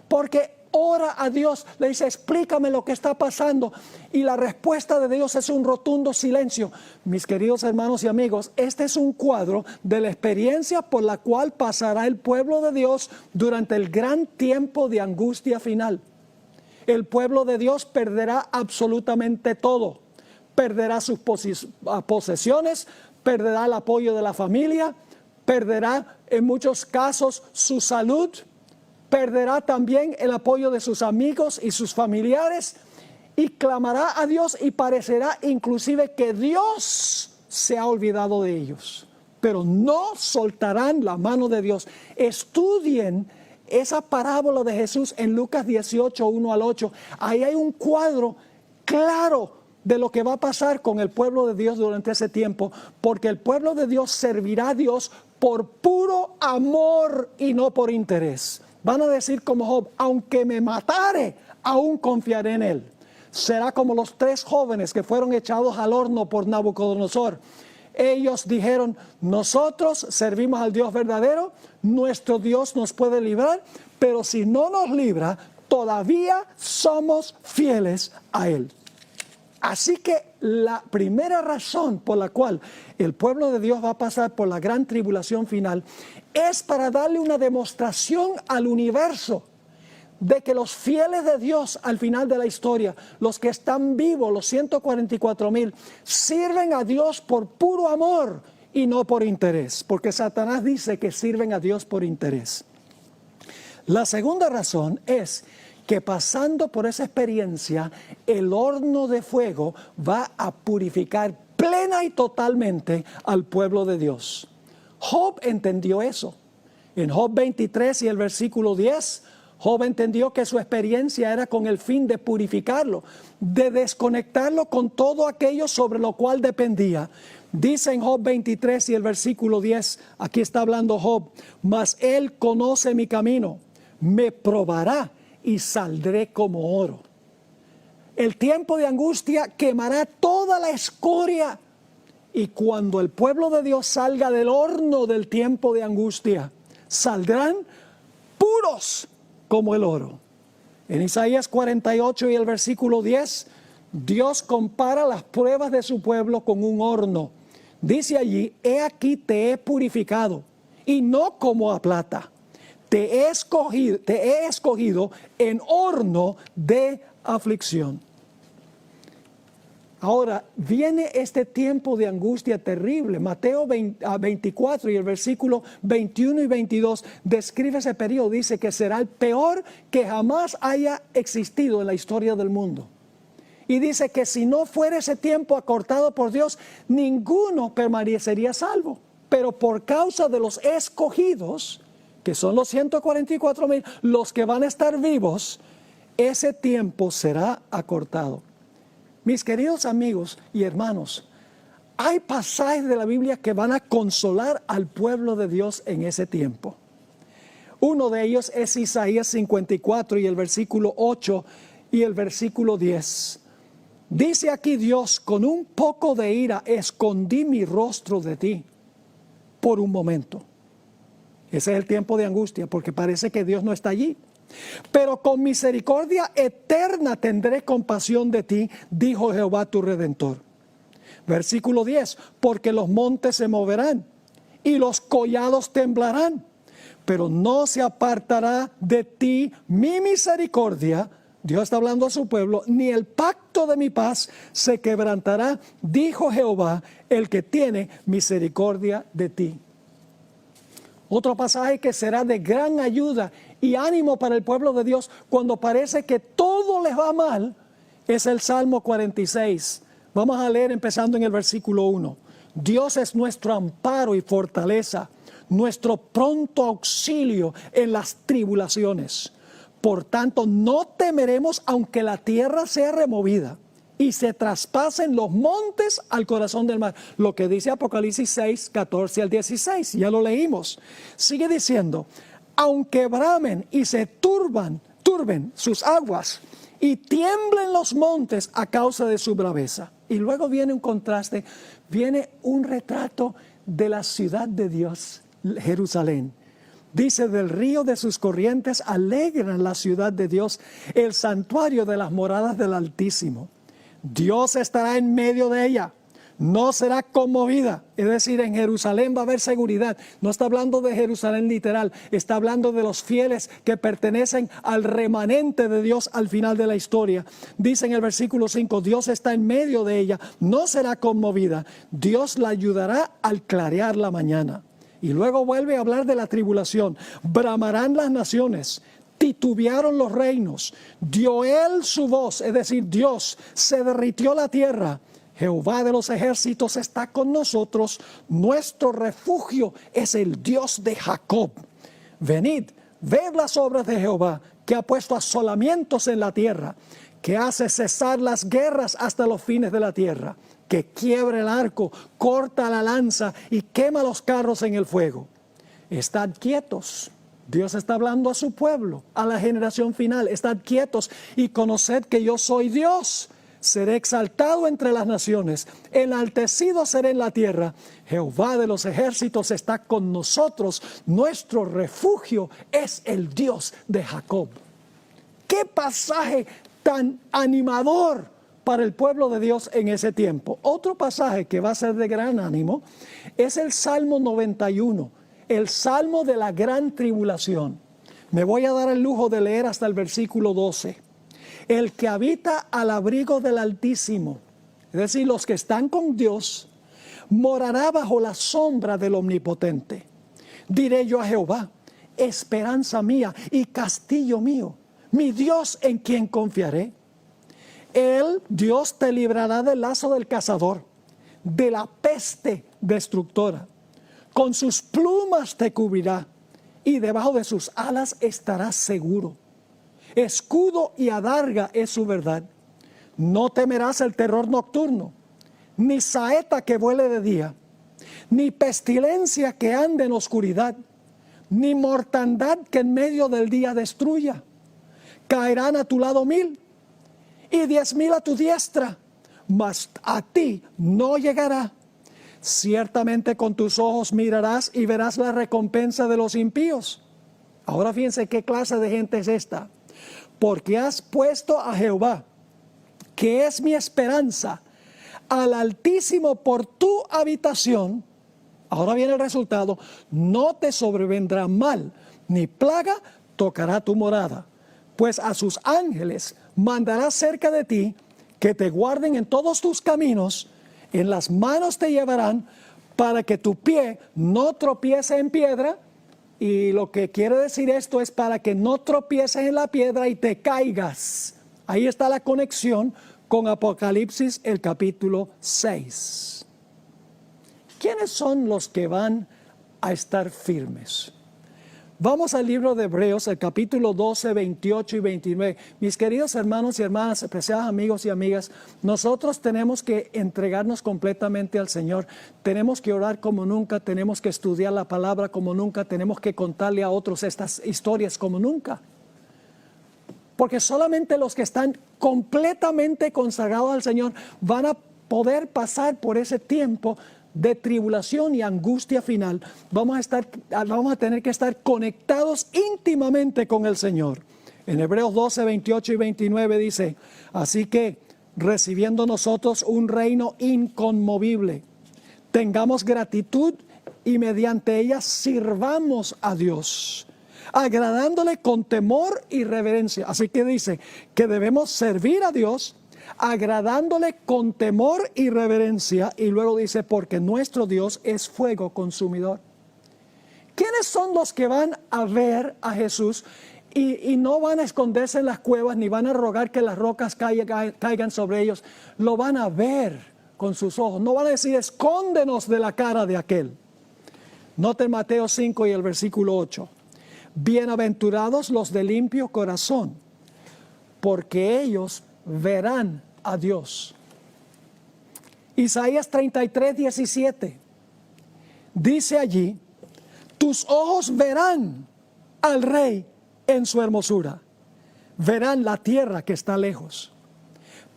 S1: Porque ora a Dios, le dice, explícame lo que está pasando. Y la respuesta de Dios es un rotundo silencio. Mis queridos hermanos y amigos, este es un cuadro de la experiencia por la cual pasará el pueblo de Dios durante el gran tiempo de angustia final. El pueblo de Dios perderá absolutamente todo. Perderá sus posesiones, perderá el apoyo de la familia, perderá en muchos casos su salud, perderá también el apoyo de sus amigos y sus familiares y clamará a Dios y parecerá inclusive que Dios se ha olvidado de ellos. Pero no soltarán la mano de Dios. Estudien esa parábola de Jesús en Lucas 18, 1 al 8. Ahí hay un cuadro claro de lo que va a pasar con el pueblo de Dios durante ese tiempo, porque el pueblo de Dios servirá a Dios por puro amor y no por interés. Van a decir como Job, aunque me matare, aún confiaré en él. Será como los 3 jóvenes que fueron echados al horno por Nabucodonosor. Ellos dijeron, nosotros servimos al Dios verdadero, nuestro Dios nos puede librar, pero si no nos libra, todavía somos fieles a él. Así que la primera razón por la cual el pueblo de Dios va a pasar por la gran tribulación final es para darle una demostración al universo de que los fieles de Dios al final de la historia, los que están vivos, los 144,000, sirven a Dios por puro amor y no por interés, porque Satanás dice que sirven a Dios por interés. La segunda razón es que pasando por esa experiencia, el horno de fuego va a purificar plena y totalmente al pueblo de Dios. Job entendió eso. En Job 23 y el versículo 10, Job entendió que su experiencia era con el fin de purificarlo, de desconectarlo con todo aquello sobre lo cual dependía. Dice en Job 23 y el versículo 10, aquí está hablando Job, mas él conoce mi camino, me probará y saldré como oro. El tiempo de angustia quemará toda la escoria. Y cuando el pueblo de Dios salga del horno del tiempo de angustia, saldrán puros como el oro. En Isaías 48 y el versículo 10, Dios compara las pruebas de su pueblo con un horno. Dice allí, he aquí te he purificado, y no como a plata. Te he escogido en horno de aflicción. Ahora, viene este tiempo de angustia terrible. Mateo 24 y el versículo 21 y 22 describe ese periodo. Dice que será el peor que jamás haya existido en la historia del mundo. Y dice que si no fuera ese tiempo acortado por Dios, ninguno permanecería salvo. Pero por causa de los escogidos, que son los 144,000, los que van a estar vivos, ese tiempo será acortado. Mis queridos amigos y hermanos, hay pasajes de la Biblia que van a consolar al pueblo de Dios en ese tiempo. Uno de ellos es Isaías 54 y el versículo 8 y el versículo 10. Dice aquí Dios, con un poco de ira escondí mi rostro de ti por un momento. Ese es el tiempo de angustia, porque parece que Dios no está allí. Pero con misericordia eterna tendré compasión de ti, dijo Jehová tu Redentor. Versículo 10, porque los montes se moverán y los collados temblarán, pero no se apartará de ti mi misericordia. Dios está hablando a su pueblo, ni el pacto de mi paz se quebrantará, dijo Jehová, el que tiene misericordia de ti. Otro pasaje que será de gran ayuda y ánimo para el pueblo de Dios cuando parece que todo les va mal es el Salmo 46. Vamos a leer empezando en el versículo 1. Dios es nuestro amparo y fortaleza, nuestro pronto auxilio en las tribulaciones. Por tanto, no temeremos aunque la tierra sea removida y se traspasen los montes al corazón del mar. Lo que dice Apocalipsis 6, 14 al 16, ya lo leímos. Sigue diciendo, aunque bramen y se turben sus aguas y tiemblen los montes a causa de su braveza. Y luego viene un contraste, viene un retrato de la ciudad de Dios, Jerusalén. Dice, del río de sus corrientes alegran la ciudad de Dios, el santuario de las moradas del Altísimo. Dios estará en medio de ella, no será conmovida. Es decir, en Jerusalén va a haber seguridad. No está hablando de Jerusalén literal, está hablando de los fieles que pertenecen al remanente de Dios al final de la historia. Dice en el versículo 5, Dios está en medio de ella, no será conmovida. Dios la ayudará al clarear la mañana. Y luego vuelve a hablar de la tribulación. Bramarán las naciones, titubearon los reinos, dio él su voz, es decir, Dios, se derritió la tierra. Jehová de los ejércitos está con nosotros, nuestro refugio es el Dios de Jacob. Venid, ved las obras de Jehová, que ha puesto asolamientos en la tierra, que hace cesar las guerras hasta los fines de la tierra, que quiebra el arco, corta la lanza y quema los carros en el fuego. Estad quietos. Dios está hablando a su pueblo, a la generación final. Estad quietos y conoced que yo soy Dios. Seré exaltado entre las naciones, enaltecido seré en la tierra. Jehová de los ejércitos está con nosotros. Nuestro refugio es el Dios de Jacob. ¡Qué pasaje tan animador para el pueblo de Dios en ese tiempo! Otro pasaje que va a ser de gran ánimo es el Salmo 91, el Salmo de la gran tribulación. Me voy a dar el lujo de leer hasta el versículo 12. El que habita al abrigo del Altísimo, es decir, los que están con Dios, morará bajo la sombra del Omnipotente. Diré yo a Jehová, esperanza mía y castillo mío, mi Dios en quien confiaré. Él, Dios, te librará del lazo del cazador, de la peste destructora. Con sus plumas te cubrirá y debajo de sus alas estarás seguro. Escudo y adarga es su verdad. No temerás el terror nocturno, ni saeta que vuele de día, ni pestilencia que ande en oscuridad, ni mortandad que en medio del día destruya. Caerán a tu lado 1000 y 10,000 a tu diestra, mas a ti no llegará. Ciertamente con tus ojos mirarás y verás la recompensa de los impíos. Ahora fíjense qué clase de gente es esta. Porque has puesto a Jehová, que es mi esperanza, al Altísimo por tu habitación. Ahora viene el resultado. No te sobrevendrá mal, ni plaga tocará tu morada. Pues a sus ángeles mandará cerca de ti, que te guarden en todos tus caminos. En las manos te llevarán, para que tu pie no tropiece en piedra. Y lo que quiere decir esto es para que no tropieces en la piedra y te caigas. Ahí está la conexión con Apocalipsis, el capítulo 6. ¿Quiénes son los que van a estar firmes? Vamos al libro de Hebreos, el capítulo 12, 28 y 29. Mis queridos hermanos y hermanas, apreciados amigos y amigas, nosotros tenemos que entregarnos completamente al Señor. Tenemos que orar como nunca, tenemos que estudiar la palabra como nunca, tenemos que contarle a otros estas historias como nunca. Porque solamente los que están completamente consagrados al Señor van a poder pasar por ese tiempo de tribulación y angustia final. Vamos a tener que estar conectados íntimamente con el Señor. En Hebreos 12, 28 y 29 dice, así que recibiendo nosotros un reino inconmovible, tengamos gratitud y mediante ella sirvamos a Dios, agradándole con temor y reverencia. Así que dice que debemos servir a Dios agradándole con temor y reverencia, y luego dice, porque nuestro Dios es fuego consumidor. ¿Quiénes son los que van a ver a Jesús y no van a esconderse en las cuevas, ni van a rogar que las rocas caigan sobre ellos? Lo van a ver con sus ojos. No van a decir, escóndenos de la cara de aquel. Noten Mateo 5 y el versículo 8. Bienaventurados los de limpio corazón, porque ellos verán a Dios. Isaías 33, 17. Dice allí, tus ojos verán al Rey en su hermosura. Verán la tierra que está lejos.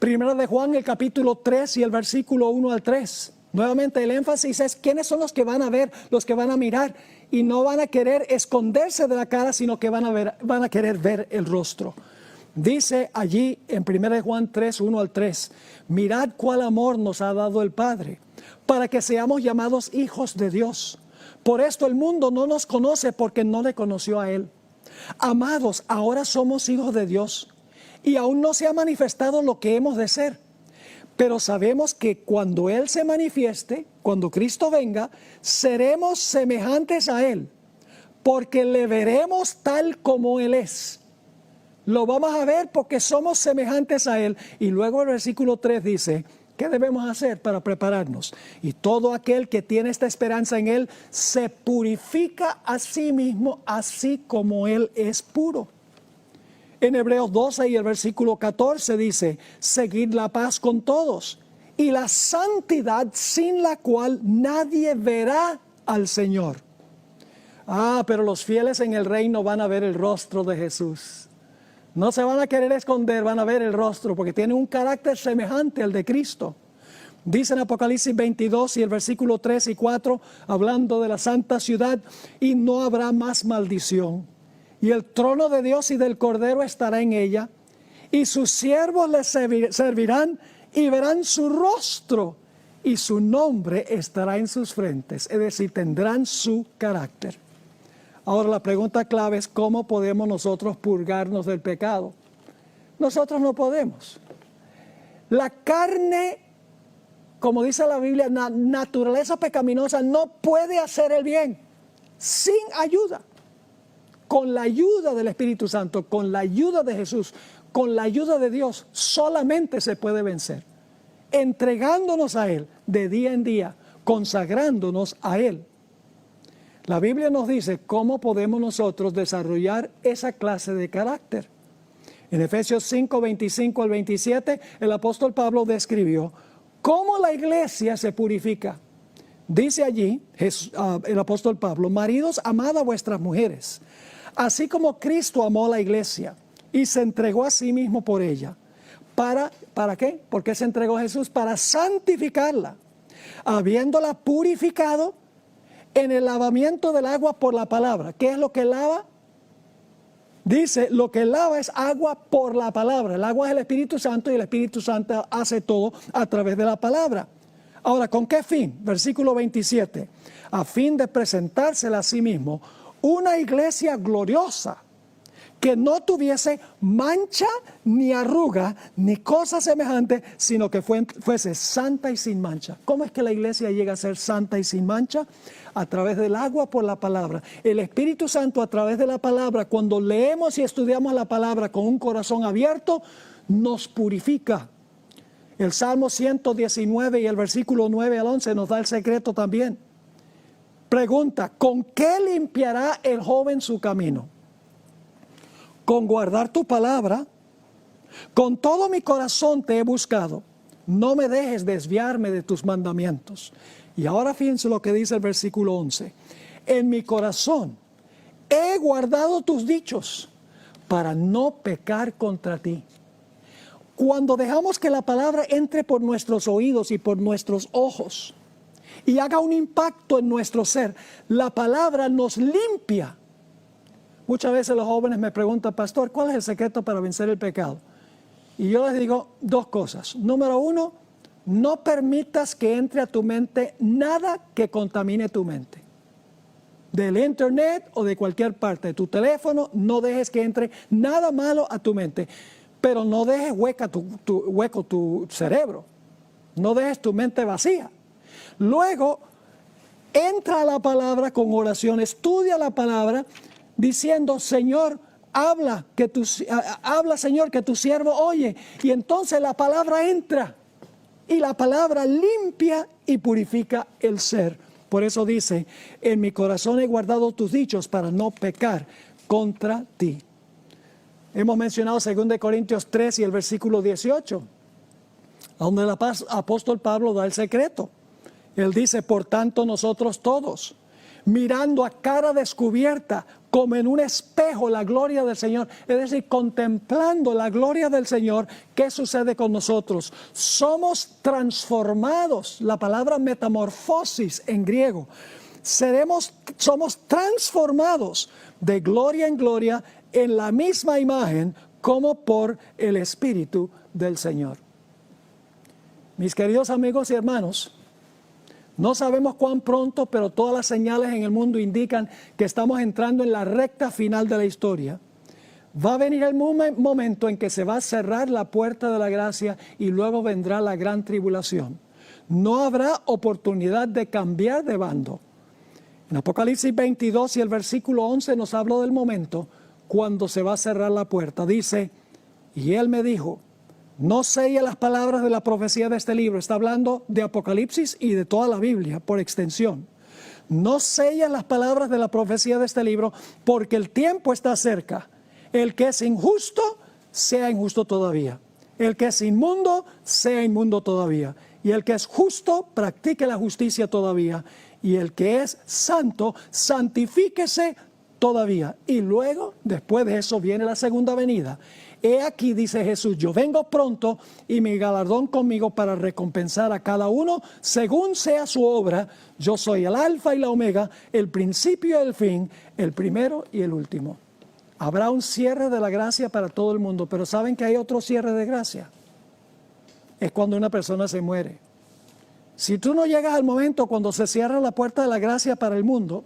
S1: Primera de Juan, el capítulo 3 y el versículo 1 al 3. Nuevamente el énfasis es quiénes son los que van a ver, los que van a mirar y no van a querer esconderse de la cara, sino que van a querer ver el rostro. Dice allí en 1 Juan 3, 1 al 3, mirad cuál amor nos ha dado el Padre, para que seamos llamados hijos de Dios. Por esto el mundo no nos conoce porque no le conoció a Él. Amados, ahora somos hijos de Dios y aún no se ha manifestado lo que hemos de ser. Pero sabemos que cuando Él se manifieste, cuando Cristo venga, seremos semejantes a Él, porque le veremos tal como Él es. Lo vamos a ver porque somos semejantes a Él. Y luego el versículo 3 dice, ¿qué debemos hacer para prepararnos? Y todo aquel que tiene esta esperanza en Él se purifica a sí mismo, así como Él es puro. En Hebreos 12 y el versículo 14 dice, seguid la paz con todos y la santidad sin la cual nadie verá al Señor. Pero los fieles en el reino van a ver el rostro de Jesús. No se van a querer esconder, van a ver el rostro porque tiene un carácter semejante al de Cristo. Dice en Apocalipsis 22 y el versículo 3 y 4, hablando de la santa ciudad, y no habrá más maldición. Y el trono de Dios y del Cordero estará en ella, y sus siervos les servirán y verán su rostro, y su nombre estará en sus frentes, es decir, tendrán su carácter. Ahora la pregunta clave es ¿cómo podemos nosotros purgarnos del pecado? Nosotros no podemos. La carne, como dice la Biblia, naturaleza pecaminosa no puede hacer el bien sin ayuda. Con la ayuda del Espíritu Santo, con la ayuda de Jesús, con la ayuda de Dios, solamente se puede vencer. Entregándonos a Él de día en día, consagrándonos a Él. La Biblia nos dice cómo podemos nosotros desarrollar esa clase de carácter. En Efesios 5, 25 al 27, el apóstol Pablo describió cómo la iglesia se purifica. Dice allí el apóstol Pablo, maridos, amad a vuestras mujeres, así como Cristo amó a la iglesia y se entregó a sí mismo por ella. ¿Para qué? ¿Por qué se entregó Jesús? Para santificarla, habiéndola purificado en el lavamiento del agua por la palabra. ¿Qué es lo que lava? Dice, lo que lava es agua por la palabra. El agua es el Espíritu Santo y el Espíritu Santo hace todo a través de la palabra. Ahora, ¿con qué fin? Versículo 27. A fin de presentársela a sí mismo una iglesia gloriosa, que no tuviese mancha, ni arruga, ni cosa semejante, sino que fuese santa y sin mancha. ¿Cómo es que la iglesia llega a ser santa y sin mancha? A través del agua por la palabra. El Espíritu Santo a través de la palabra, cuando leemos y estudiamos la palabra con un corazón abierto, nos purifica. El Salmo 119 y el versículo 9 al 11 nos da el secreto también. Pregunta, ¿con qué limpiará el joven su camino? Con guardar tu palabra. Con todo mi corazón te he buscado. No me dejes desviarme de tus mandamientos. Y ahora fíjense lo que dice el versículo 11. En mi corazón he guardado tus dichos para no pecar contra ti. Cuando dejamos que la palabra entre por nuestros oídos y por nuestros ojos y haga un impacto en nuestro ser, la palabra nos limpia. Muchas veces los jóvenes me preguntan, pastor, ¿cuál es el secreto para vencer el pecado? Y yo les digo dos cosas. Número uno, no permitas que entre a tu mente nada que contamine tu mente. Del internet o de cualquier parte, de tu teléfono, no dejes que entre nada malo a tu mente. Pero no dejes hueco tu cerebro. No dejes tu mente vacía. Luego, entra a la palabra con oración, estudia la palabra, diciendo, Señor, habla, Señor, que tu siervo oye. Y entonces la palabra entra y la palabra limpia y purifica el ser. Por eso dice, en mi corazón he guardado tus dichos para no pecar contra ti. Hemos mencionado 2 Corintios 3 y el versículo 18, donde el apóstol Pablo da el secreto. Él dice, por tanto nosotros todos, mirando a cara descubierta, como en un espejo, la gloria del Señor, es decir, contemplando la gloria del Señor, ¿qué sucede con nosotros? Somos transformados, la palabra metamorfosis en griego, somos transformados de gloria en gloria en la misma imagen como por el Espíritu del Señor. Mis queridos amigos y hermanos, no sabemos cuán pronto, pero todas las señales en el mundo indican que estamos entrando en la recta final de la historia. Va a venir el momento en que se va a cerrar la puerta de la gracia y luego vendrá la gran tribulación. No habrá oportunidad de cambiar de bando. En Apocalipsis 22 y el versículo 11 nos habla del momento cuando se va a cerrar la puerta. Dice, y él me dijo, no selle las palabras de la profecía de este libro. Está hablando de Apocalipsis y de toda la Biblia por extensión. No selle las palabras de la profecía de este libro porque el tiempo está cerca. El que es injusto, sea injusto todavía. El que es inmundo, sea inmundo todavía. Y el que es justo, practique la justicia todavía. Y el que es santo, santifíquese todavía. Y luego, después de eso, viene la segunda venida. He aquí, dice Jesús, yo vengo pronto y mi galardón conmigo para recompensar a cada uno según sea su obra. Yo soy el alfa y la omega, el principio y el fin, el primero y el último. Habrá un cierre de la gracia para todo el mundo, pero ¿saben que hay otro cierre de gracia? Es cuando una persona se muere. Si tú no llegas al momento cuando se cierra la puerta de la gracia para el mundo,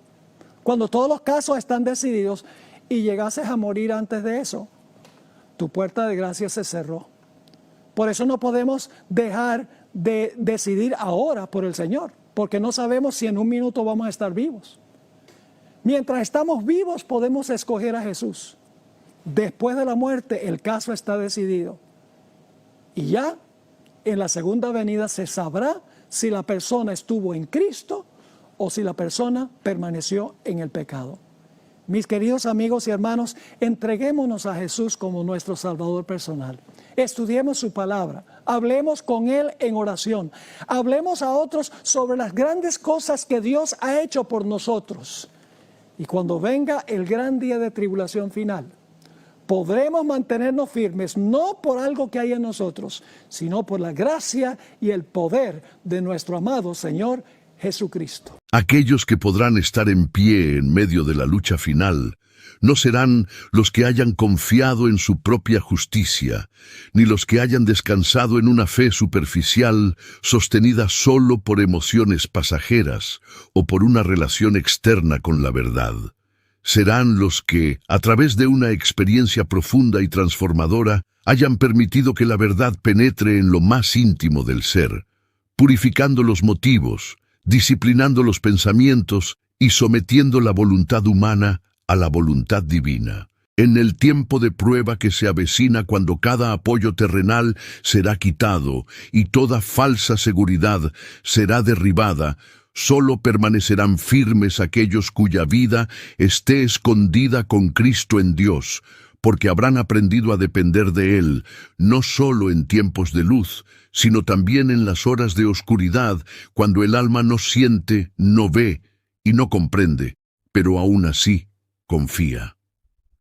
S1: cuando todos los casos están decididos y llegases a morir antes de eso, tu puerta de gracia se cerró. Por eso no podemos dejar de decidir ahora por el Señor, porque no sabemos si en un minuto vamos a estar vivos. Mientras estamos vivos podemos escoger a Jesús. Después de la muerte el caso está decidido. Y ya en la segunda venida se sabrá si la persona estuvo en Cristo o si la persona permaneció en el pecado. Mis queridos amigos y hermanos, entreguémonos a Jesús como nuestro Salvador personal. Estudiemos su palabra, hablemos con Él en oración, hablemos a otros sobre las grandes cosas que Dios ha hecho por nosotros. Y cuando venga el gran día de tribulación final, podremos mantenernos firmes, no por algo que hay en nosotros, sino por la gracia y el poder de nuestro amado Señor Jesucristo.
S2: Aquellos que podrán estar en pie en medio de la lucha final no serán los que hayan confiado en su propia justicia, ni los que hayan descansado en una fe superficial sostenida solo por emociones pasajeras o por una relación externa con la verdad. Serán los que, a través de una experiencia profunda y transformadora, hayan permitido que la verdad penetre en lo más íntimo del ser, purificando los motivos, disciplinando los pensamientos y sometiendo la voluntad humana a la voluntad divina. En el tiempo de prueba que se avecina, cuando cada apoyo terrenal será quitado y toda falsa seguridad será derribada, solo permanecerán firmes aquellos cuya vida esté escondida con Cristo en Dios, porque habrán aprendido a depender de Él, no solo en tiempos de luz, sino también en las horas de oscuridad, cuando el alma no siente, no ve y no comprende, pero aún así confía.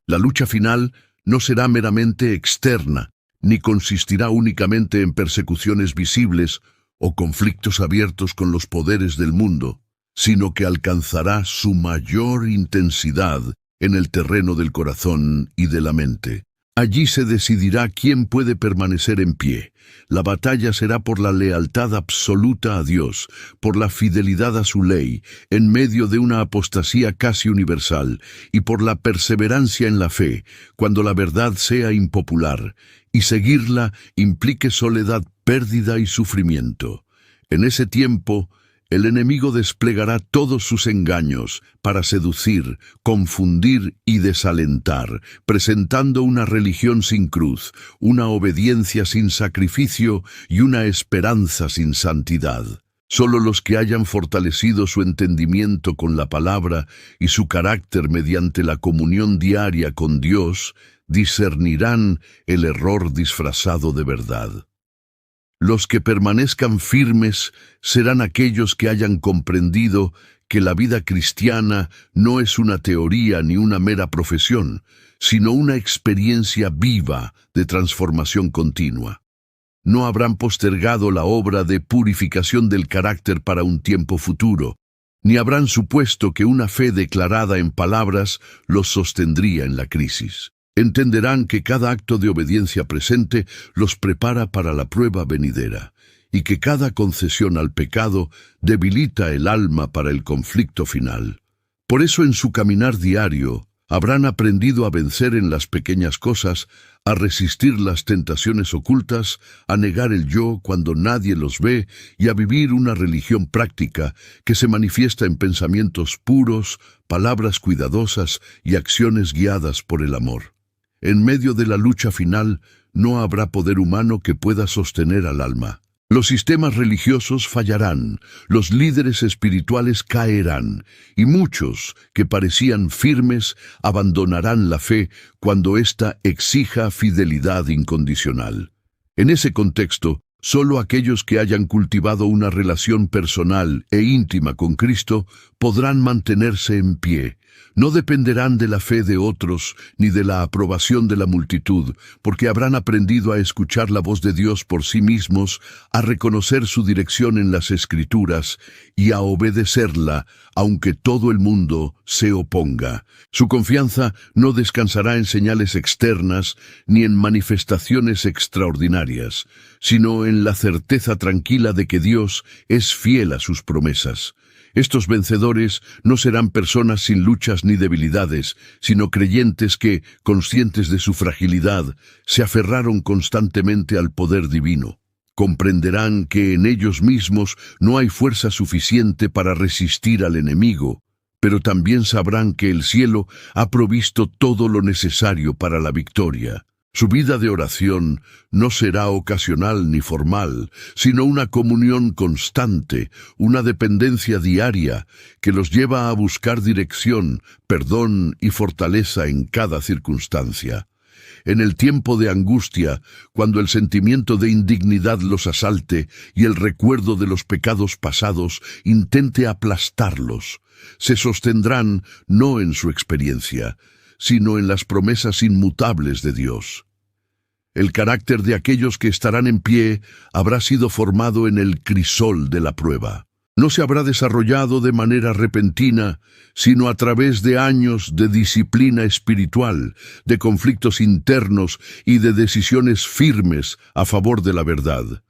S2: La lucha final no será meramente externa, ni consistirá únicamente en persecuciones visibles o conflictos abiertos con los poderes del mundo, sino que alcanzará su mayor intensidad en el terreno del corazón y de la mente. Allí se decidirá quién puede permanecer en pie. La batalla será por la lealtad absoluta a Dios, por la fidelidad a su ley, en medio de una apostasía casi universal, y por la perseverancia en la fe, cuando la verdad sea impopular, y seguirla implique soledad, pérdida y sufrimiento. En ese tiempo, el enemigo desplegará todos sus engaños para seducir, confundir y desalentar, presentando una religión sin cruz, una obediencia sin sacrificio y una esperanza sin santidad. Solo los que hayan fortalecido su entendimiento con la palabra y su carácter mediante la comunión diaria con Dios discernirán el error disfrazado de verdad. Los que permanezcan firmes serán aquellos que hayan comprendido que la vida cristiana no es una teoría ni una mera profesión, sino una experiencia viva de transformación continua. No habrán postergado la obra de purificación del carácter para un tiempo futuro, ni habrán supuesto que una fe declarada en palabras los sostendría en la crisis. Entenderán que cada acto de obediencia presente los prepara para la prueba venidera, y que cada concesión al pecado debilita el alma para el conflicto final. Por eso en su caminar diario habrán aprendido a vencer en las pequeñas cosas, a resistir las tentaciones ocultas, a negar el yo cuando nadie los ve y a vivir una religión práctica que se manifiesta en pensamientos puros, palabras cuidadosas y acciones guiadas por el amor. En medio de la lucha final no habrá poder humano que pueda sostener al alma. Los sistemas religiosos fallarán, los líderes espirituales caerán, y muchos que parecían firmes abandonarán la fe cuando ésta exija fidelidad incondicional. En ese contexto, solo aquellos que hayan cultivado una relación personal e íntima con Cristo podrán mantenerse en pie. No dependerán de la fe de otros ni de la aprobación de la multitud, porque habrán aprendido a escuchar la voz de Dios por sí mismos, a reconocer su dirección en las Escrituras y a obedecerla, aunque todo el mundo se oponga. Su confianza no descansará en señales externas ni en manifestaciones extraordinarias, sino en la certeza tranquila de que Dios es fiel a sus promesas. Estos vencedores no serán personas sin luchas ni debilidades, sino creyentes que, conscientes de su fragilidad, se aferraron constantemente al poder divino. Comprenderán que en ellos mismos no hay fuerza suficiente para resistir al enemigo, pero también sabrán que el cielo ha provisto todo lo necesario para la victoria. Su vida de oración no será ocasional ni formal, sino una comunión constante, una dependencia diaria que los lleva a buscar dirección, perdón y fortaleza en cada circunstancia. En el tiempo de angustia, cuando el sentimiento de indignidad los asalte y el recuerdo de los pecados pasados intente aplastarlos, se sostendrán no en su experiencia, sino en las promesas inmutables de Dios. El carácter de aquellos que estarán en pie habrá sido formado en el crisol de la prueba. No se habrá desarrollado de manera repentina, sino a través de años de disciplina espiritual, de conflictos internos y de decisiones firmes a favor de la verdad.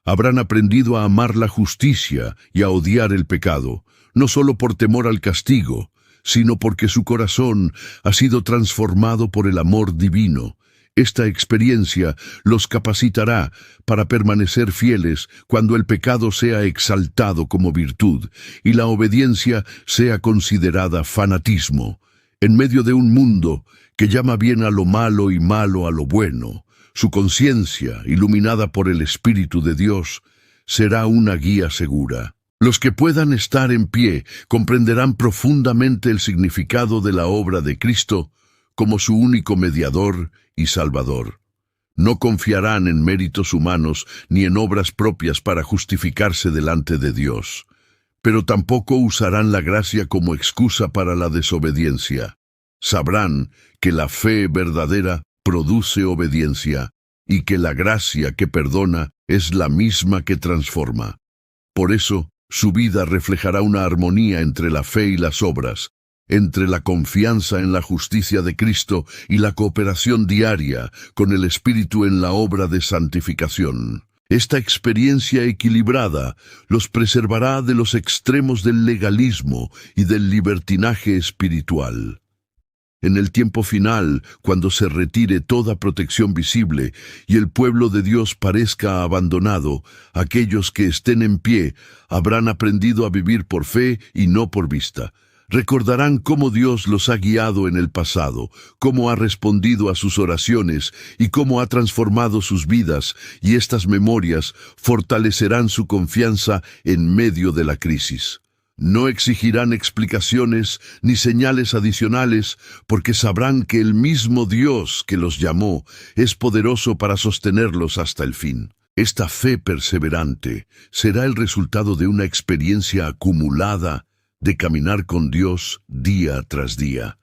S2: Habrán aprendido a amar la justicia y a odiar el pecado, no solo por temor al castigo, sino porque su corazón ha sido transformado por el amor divino. Esta experiencia los capacitará para permanecer fieles cuando el pecado sea exaltado como virtud y la obediencia sea considerada fanatismo. En medio de un mundo que llama bien a lo malo y malo a lo bueno, su conciencia, iluminada por el Espíritu de Dios, será una guía segura. Los que puedan estar en pie comprenderán profundamente el significado de la obra de Cristo como su único mediador y salvador. No confiarán en méritos humanos ni en obras propias para justificarse delante de Dios, pero tampoco usarán la gracia como excusa para la desobediencia. Sabrán que la fe verdadera produce obediencia y que la gracia que perdona es la misma que transforma. Por eso, su vida reflejará una armonía entre la fe y las obras, entre la confianza en la justicia de Cristo y la cooperación diaria con el Espíritu en la obra de santificación. Esta experiencia equilibrada los preservará de los extremos del legalismo y del libertinaje espiritual. En el tiempo final, cuando se retire toda protección visible y el pueblo de Dios parezca abandonado, aquellos que estén en pie habrán aprendido a vivir por fe y no por vista. Recordarán cómo Dios los ha guiado en el pasado, cómo ha respondido a sus oraciones y cómo ha transformado sus vidas, y estas memorias fortalecerán su confianza en medio de la crisis. No exigirán explicaciones ni señales adicionales, porque sabrán que el mismo Dios que los llamó es poderoso para sostenerlos hasta el fin. Esta fe perseverante será el resultado de una experiencia acumulada de caminar con Dios día tras día.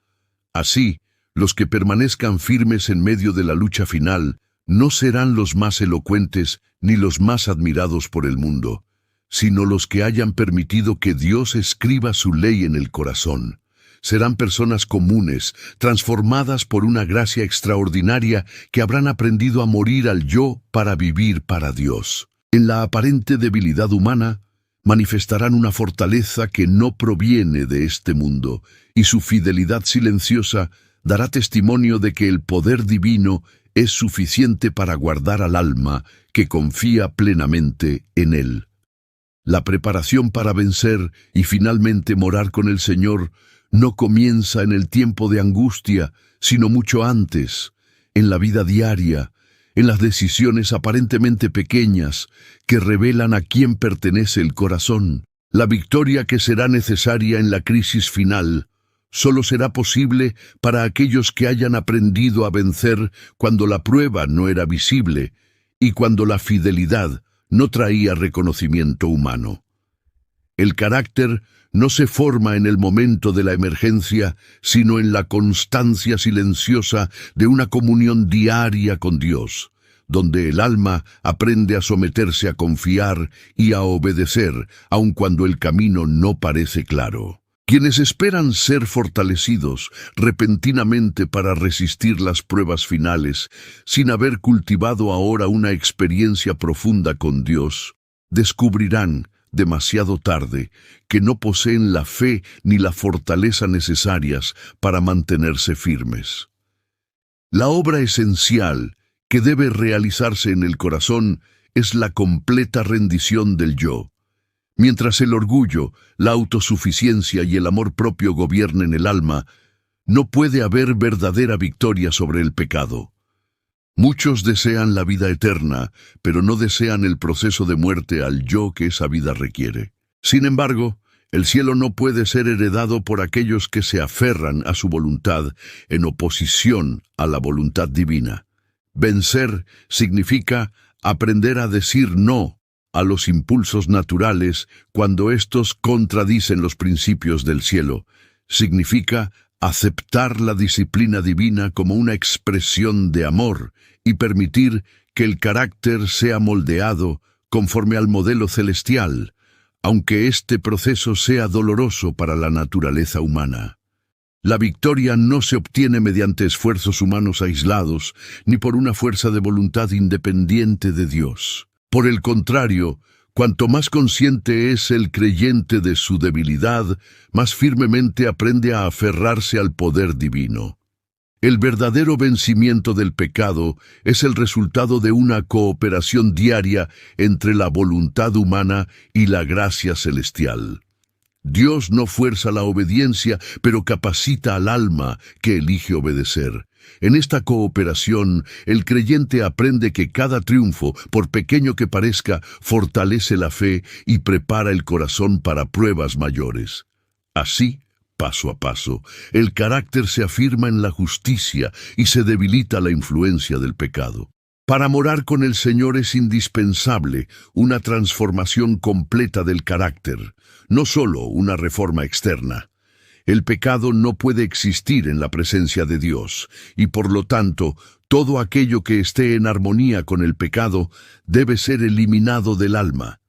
S2: Así, los que permanezcan firmes en medio de la lucha final no serán los más elocuentes ni los más admirados por el mundo, sino los que hayan permitido que Dios escriba su ley en el corazón. Serán personas comunes, transformadas por una gracia extraordinaria que habrán aprendido a morir al yo para vivir para Dios. En la aparente debilidad humana, manifestarán una fortaleza que no proviene de este mundo, y su fidelidad silenciosa dará testimonio de que el poder divino es suficiente para guardar al alma que confía plenamente en Él. La preparación para vencer y finalmente morar con el Señor no comienza en el tiempo de angustia, sino mucho antes, en la vida diaria, en las decisiones aparentemente pequeñas que revelan a quién pertenece el corazón. La victoria que será necesaria en la crisis final solo será posible para aquellos que hayan aprendido a vencer cuando la prueba no era visible y cuando la fidelidad no traía reconocimiento humano. El carácter no se forma en el momento de la emergencia, sino en la constancia silenciosa de una comunión diaria con Dios, donde el alma aprende a someterse a confiar y a obedecer, aun cuando el camino no parece claro. Quienes esperan ser fortalecidos repentinamente para resistir las pruebas finales, sin haber cultivado ahora una experiencia profunda con Dios, descubrirán demasiado tarde que no poseen la fe ni la fortaleza necesarias para mantenerse firmes. La obra esencial que debe realizarse en el corazón es la completa rendición del yo. Mientras el orgullo, la autosuficiencia y el amor propio gobiernen el alma, no puede haber verdadera victoria sobre el pecado. Muchos desean la vida eterna, pero no desean el proceso de muerte al yo que esa vida requiere. Sin embargo, el cielo no puede ser heredado por aquellos que se aferran a su voluntad en oposición a la voluntad divina. Vencer significa aprender a decir no a los impulsos naturales cuando éstos contradicen los principios del cielo. Significa aceptar la disciplina divina como una expresión de amor y permitir que el carácter sea moldeado conforme al modelo celestial, aunque este proceso sea doloroso para la naturaleza humana. La victoria no se obtiene mediante esfuerzos humanos aislados, ni por una fuerza de voluntad independiente de Dios. Por el contrario, cuanto más consciente es el creyente de su debilidad, más firmemente aprende a aferrarse al poder divino. El verdadero vencimiento del pecado es el resultado de una cooperación diaria entre la voluntad humana y la gracia celestial. Dios no fuerza la obediencia, pero capacita al alma que elige obedecer. En esta cooperación, el creyente aprende que cada triunfo, por pequeño que parezca, fortalece la fe y prepara el corazón para pruebas mayores. Así, paso a paso, el carácter se afirma en la justicia y se debilita la influencia del pecado. Para morar con el Señor es indispensable una transformación completa del carácter, no solo una reforma externa. El pecado no puede existir en la presencia de Dios, y por lo tanto, todo aquello que esté en armonía con el pecado debe ser eliminado del alma.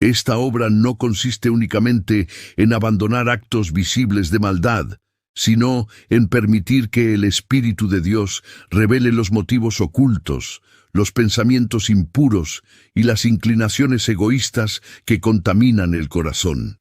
S2: Esta obra no consiste únicamente en abandonar actos visibles de maldad, sino en permitir que el Espíritu de Dios revele los motivos ocultos, los pensamientos impuros y las inclinaciones egoístas que contaminan el corazón.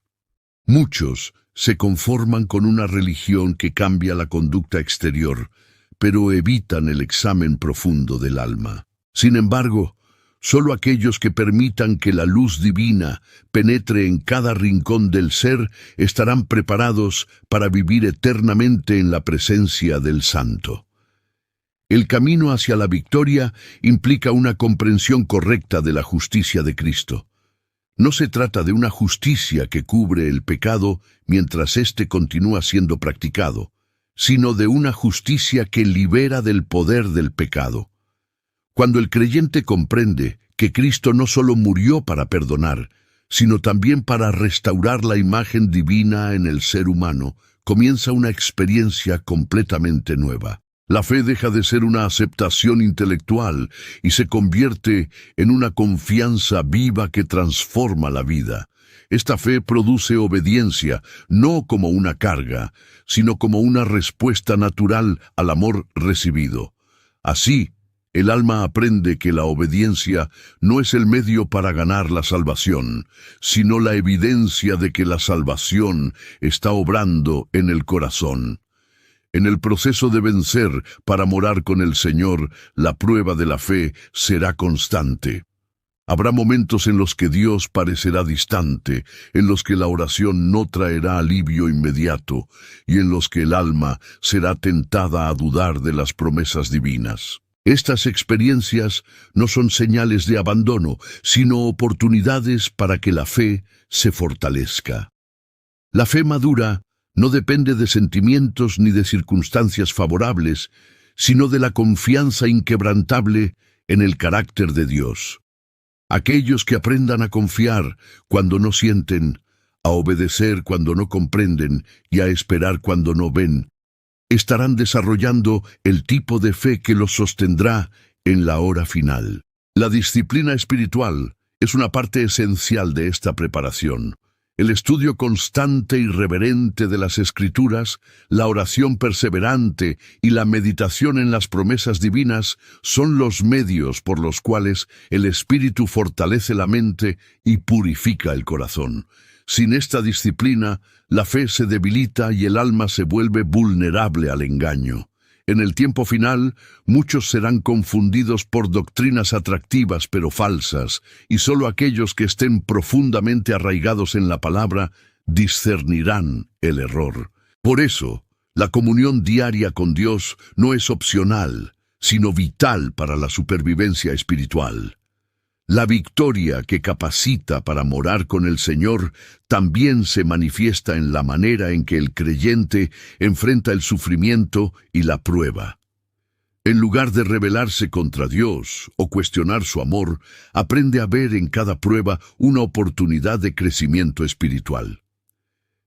S2: Muchos se conforman con una religión que cambia la conducta exterior, pero evitan el examen profundo del alma. Sin embargo, Solo aquellos que permitan que la luz divina penetre en cada rincón del ser estarán preparados para vivir eternamente en la presencia del Santo. El camino hacia la victoria implica una comprensión correcta de la justicia de Cristo. No se trata de una justicia que cubre el pecado mientras éste continúa siendo practicado, sino de una justicia que libera del poder del pecado. Cuando el creyente comprende que Cristo no solo murió para perdonar, sino también para restaurar la imagen divina en el ser humano, comienza una experiencia completamente nueva. La fe deja de ser una aceptación intelectual y se convierte en una confianza viva que transforma la vida. Esta fe produce obediencia, no como una carga, sino como una respuesta natural al amor recibido. Así, el alma aprende que la obediencia no es el medio para ganar la salvación, sino la evidencia de que la salvación está obrando en el corazón. En el proceso de vencer para morar con el Señor, la prueba de la fe será constante. Habrá momentos en los que Dios parecerá distante, en los que la oración no traerá alivio inmediato y en los que el alma será tentada a dudar de las promesas divinas. Estas experiencias no son señales de abandono, sino oportunidades para que la fe se fortalezca. La fe madura no depende de sentimientos ni de circunstancias favorables, sino de la confianza inquebrantable en el carácter de Dios. Aquellos que aprendan a confiar cuando no sienten, a obedecer cuando no comprenden y a esperar cuando no ven, estarán desarrollando el tipo de fe que los sostendrá en la hora final. La disciplina espiritual es una parte esencial de esta preparación. El estudio constante y reverente de las Escrituras, la oración perseverante y la meditación en las promesas divinas son los medios por los cuales el Espíritu fortalece la mente y purifica el corazón. Sin esta disciplina, la fe se debilita y el alma se vuelve vulnerable al engaño. En el tiempo final, muchos serán confundidos por doctrinas atractivas pero falsas, y solo aquellos que estén profundamente arraigados en la palabra discernirán el error. Por eso, la comunión diaria con Dios no es opcional, sino vital para la supervivencia espiritual. La victoria que capacita para morar con el Señor también se manifiesta en la manera en que el creyente enfrenta el sufrimiento y la prueba. En lugar de rebelarse contra Dios o cuestionar su amor, aprende a ver en cada prueba una oportunidad de crecimiento espiritual.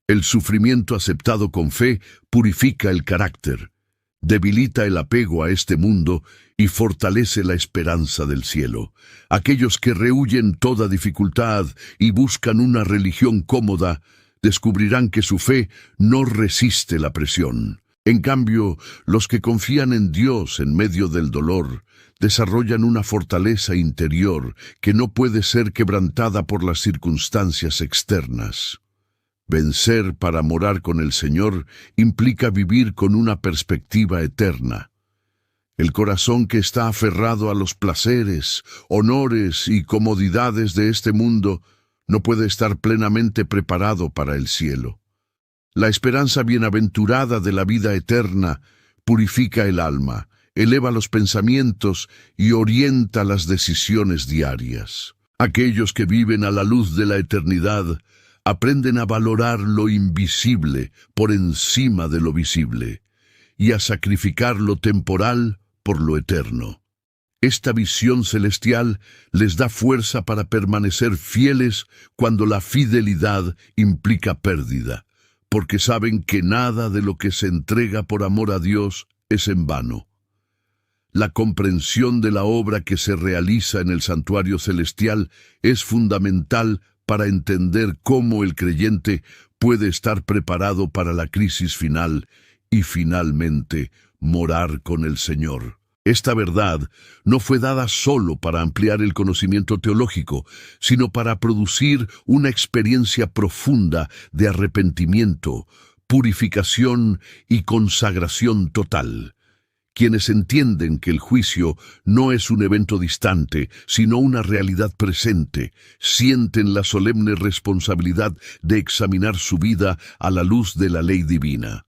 S2: El sufrimiento aceptado con fe purifica el carácter, debilita el apego a este mundo y fortalece la esperanza del cielo. Aquellos que rehuyen toda dificultad y buscan una religión cómoda, descubrirán que su fe no resiste la presión. En cambio, los que confían en Dios en medio del dolor, desarrollan una fortaleza interior que no puede ser quebrantada por las circunstancias externas. Vencer para morar con el Señor implica vivir con una perspectiva eterna. El corazón que está aferrado a los placeres, honores y comodidades de este mundo no puede estar plenamente preparado para el cielo. La esperanza bienaventurada de la vida eterna purifica el alma, eleva los pensamientos y orienta las decisiones diarias. Aquellos que viven a la luz de la eternidad aprenden a valorar lo invisible por encima de lo visible y a sacrificar lo temporal por lo eterno. Esta visión celestial les da fuerza para permanecer fieles cuando la fidelidad implica pérdida, porque saben que nada de lo que se entrega por amor a Dios es en vano. La comprensión de la obra que se realiza en el santuario celestial es fundamental para entender cómo el creyente puede estar preparado para la crisis final y finalmente morar con el Señor. Esta verdad no fue dada solo para ampliar el conocimiento teológico, sino para producir una experiencia profunda de arrepentimiento, purificación y consagración total. quienes entienden que el juicio no es un evento distante, sino una realidad presente, sienten la solemne responsabilidad de examinar su vida a la luz de la ley divina.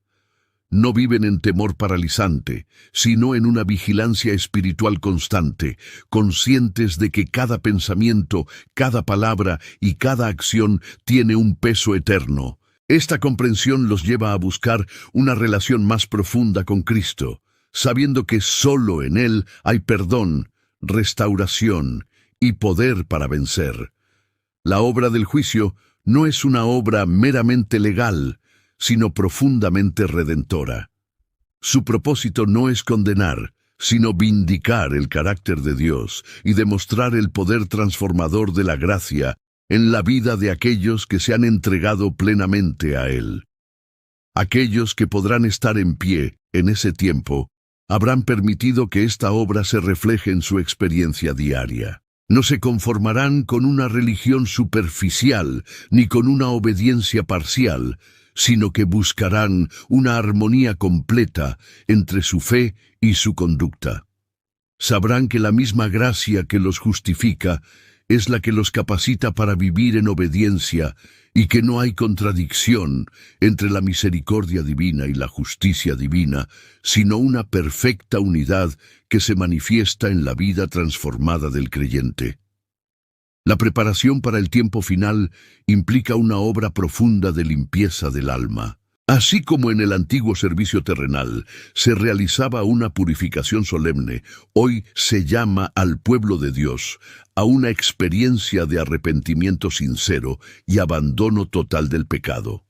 S2: No viven en temor paralizante, sino en una vigilancia espiritual constante, conscientes de que cada pensamiento, cada palabra y cada acción tiene un peso eterno. Esta comprensión los lleva a buscar una relación más profunda con Cristo, sabiendo que solo en Él hay perdón, restauración y poder para vencer. La obra del juicio no es una obra meramente legal, sino profundamente redentora. Su propósito no es condenar, sino vindicar el carácter de Dios y demostrar el poder transformador de la gracia en la vida de aquellos que se han entregado plenamente a Él. Aquellos que podrán estar en pie en ese tiempo habrán permitido que esta obra se refleje en su experiencia diaria. No se conformarán con una religión superficial ni con una obediencia parcial, sino que buscarán una armonía completa entre su fe y su conducta. Sabrán que la misma gracia que los justifica es la que los capacita para vivir en obediencia y que no hay contradicción entre la misericordia divina y la justicia divina, sino una perfecta unidad que se manifiesta en la vida transformada del creyente. La preparación para el tiempo final implica una obra profunda de limpieza del alma. Así como en el antiguo servicio terrenal se realizaba una purificación solemne, hoy se llama al pueblo de Dios a una experiencia de arrepentimiento sincero y abandono total del pecado.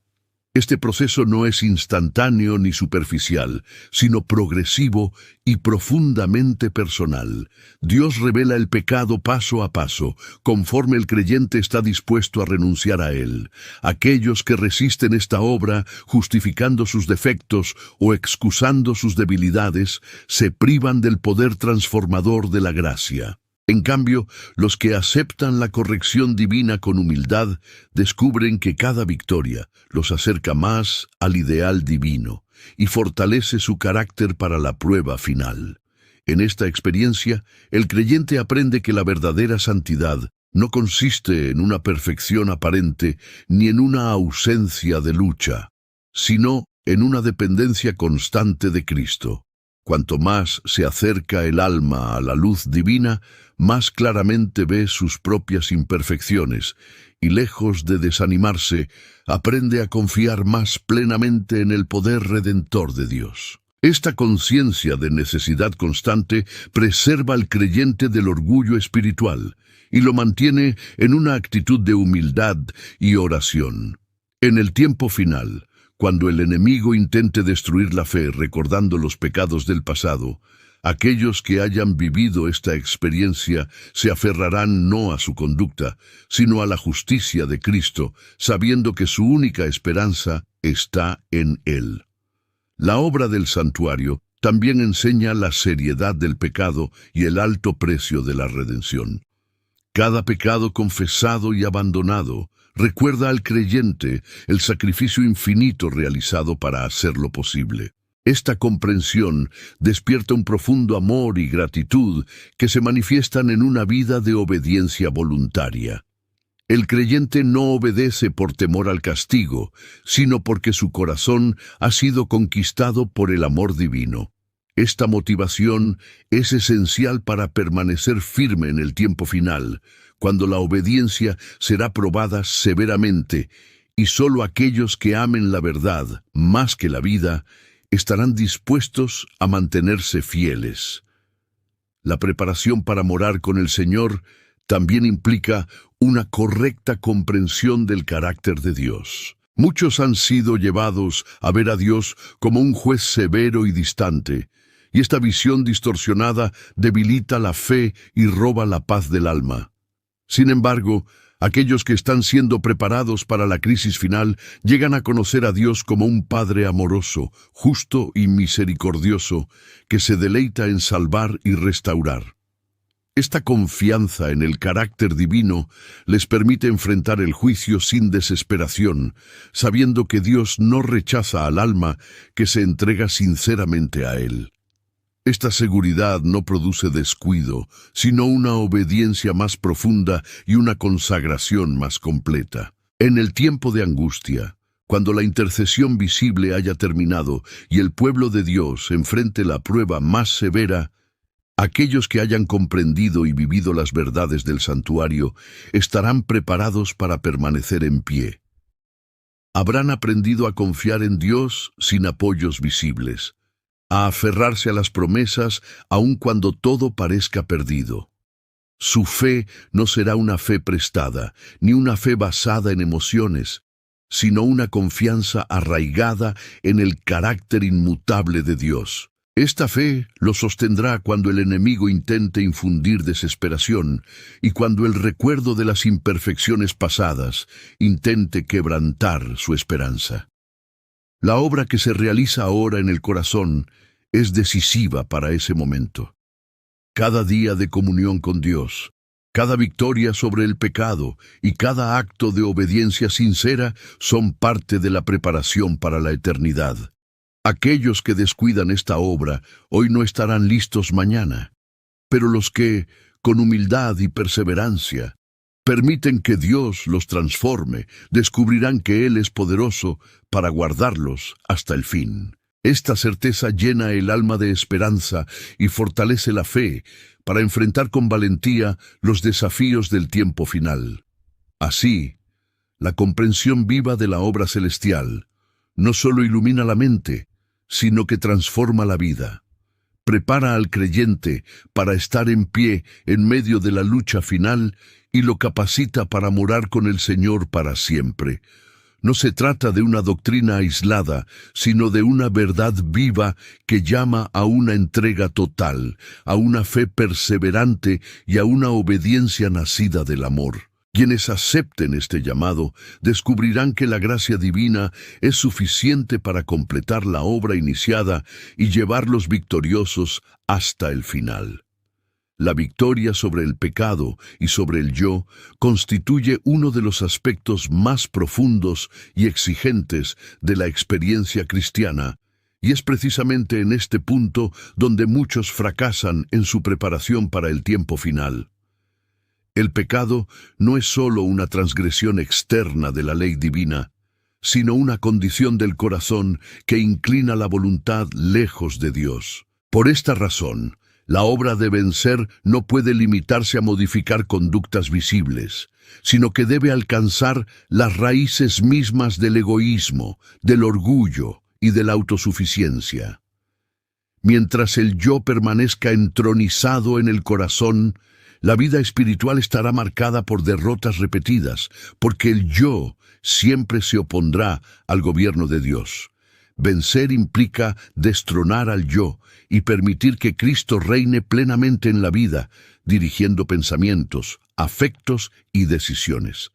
S2: Este proceso no es instantáneo ni superficial, sino progresivo y profundamente personal. Dios revela el pecado paso a paso, conforme el creyente está dispuesto a renunciar a él. Aquellos que resisten esta obra, justificando sus defectos o excusando sus debilidades, se privan del poder transformador de la gracia. En cambio, los que aceptan la corrección divina con humildad descubren que cada victoria los acerca más al ideal divino y fortalece su carácter para la prueba final. En esta experiencia, el creyente aprende que la verdadera santidad no consiste en una perfección aparente ni en una ausencia de lucha, sino en una dependencia constante de Cristo. Cuanto más se acerca el alma a la luz divina, más claramente ve sus propias imperfecciones y, lejos de desanimarse, aprende a confiar más plenamente en el poder redentor de Dios. Esta conciencia de necesidad constante preserva al creyente del orgullo espiritual y lo mantiene en una actitud de humildad y oración. En el tiempo final, cuando el enemigo intente destruir la fe recordando los pecados del pasado, aquellos que hayan vivido esta experiencia se aferrarán no a su conducta, sino a la justicia de Cristo, sabiendo que su única esperanza está en Él. La obra del santuario también enseña la seriedad del pecado y el alto precio de la redención. Cada pecado confesado y abandonado recuerda al creyente el sacrificio infinito realizado para hacerlo posible. Esta comprensión despierta un profundo amor y gratitud que se manifiestan en una vida de obediencia voluntaria. El creyente no obedece por temor al castigo, sino porque su corazón ha sido conquistado por el amor divino. Esta motivación es esencial para permanecer firme en el tiempo final, cuando la obediencia será probada severamente, y solo aquellos que amen la verdad más que la vida estarán dispuestos a mantenerse fieles. La preparación para morar con el Señor también implica una correcta comprensión del carácter de Dios. Muchos han sido llevados a ver a Dios como un juez severo y distante, y esta visión distorsionada debilita la fe y roba la paz del alma. Sin embargo, aquellos que están siendo preparados para la crisis final llegan a conocer a Dios como un Padre amoroso, justo y misericordioso, que se deleita en salvar y restaurar. Esta confianza en el carácter divino les permite enfrentar el juicio sin desesperación, sabiendo que Dios no rechaza al alma que se entrega sinceramente a Él. Esta seguridad no produce descuido, sino una obediencia más profunda y una consagración más completa. En el tiempo de angustia, cuando la intercesión visible haya terminado y el pueblo de Dios enfrente la prueba más severa, aquellos que hayan comprendido y vivido las verdades del santuario estarán preparados para permanecer en pie. Habrán aprendido a confiar en Dios sin apoyos visibles, a aferrarse a las promesas aun cuando todo parezca perdido. Su fe no será una fe prestada, ni una fe basada en emociones, sino una confianza arraigada en el carácter inmutable de Dios. Esta fe lo sostendrá cuando el enemigo intente infundir desesperación y cuando el recuerdo de las imperfecciones pasadas intente quebrantar su esperanza. La obra que se realiza ahora en el corazón es decisiva para ese momento. Cada día de comunión con Dios, cada victoria sobre el pecado y cada acto de obediencia sincera son parte de la preparación para la eternidad. Aquellos que descuidan esta obra hoy no estarán listos mañana, pero los que, con humildad y perseverancia, permiten que Dios los transforme, descubrirán que Él es poderoso para guardarlos hasta el fin. Esta certeza llena el alma de esperanza y fortalece la fe para enfrentar con valentía los desafíos del tiempo final. Así, la comprensión viva de la obra celestial no solo ilumina la mente, sino que transforma la vida. Prepara al creyente para estar en pie en medio de la lucha final y lo capacita para morar con el Señor para siempre. No se trata de una doctrina aislada, sino de una verdad viva que llama a una entrega total, a una fe perseverante y a una obediencia nacida del amor. Quienes acepten este llamado descubrirán que la gracia divina es suficiente para completar la obra iniciada y llevarlos victoriosos hasta el final. La victoria sobre el pecado y sobre el yo constituye uno de los aspectos más profundos y exigentes de la experiencia cristiana, y es precisamente en este punto donde muchos fracasan en su preparación para el tiempo final. El pecado no es solo una transgresión externa de la ley divina, sino una condición del corazón que inclina la voluntad lejos de Dios. Por esta razón, la obra de vencer no puede limitarse a modificar conductas visibles, sino que debe alcanzar las raíces mismas del egoísmo, del orgullo y de la autosuficiencia. Mientras el yo permanezca entronizado en el corazón, la vida espiritual estará marcada por derrotas repetidas, porque el yo siempre se opondrá al gobierno de Dios. Vencer implica destronar al yo y permitir que Cristo reine plenamente en la vida, dirigiendo pensamientos, afectos y decisiones.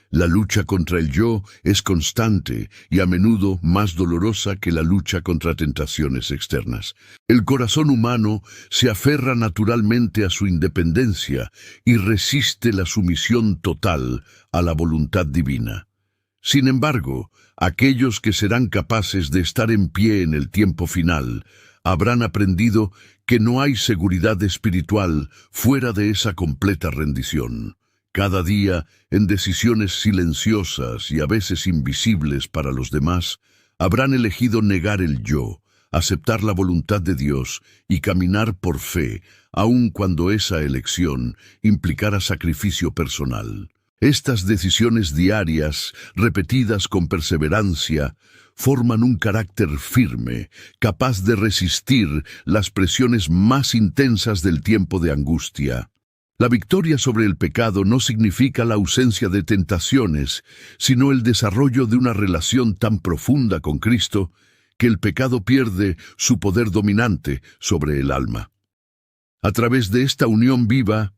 S2: La lucha contra el yo es constante y a menudo más dolorosa que la lucha contra tentaciones externas. El corazón humano se aferra naturalmente a su independencia y resiste la sumisión total a la voluntad divina. Sin embargo, aquellos que serán capaces de estar en pie en el tiempo final habrán aprendido que no hay seguridad espiritual fuera de esa completa rendición. Cada día, en decisiones silenciosas y a veces invisibles para los demás, habrán elegido negar el yo, aceptar la voluntad de Dios y caminar por fe, aun cuando esa elección implicara sacrificio personal. Estas decisiones diarias, repetidas con perseverancia, forman un carácter firme, capaz de resistir las presiones más intensas del tiempo de angustia. La victoria sobre el pecado no significa la ausencia de tentaciones, sino el desarrollo de una relación tan profunda con Cristo que el pecado pierde su poder dominante sobre el alma. A través de esta unión viva,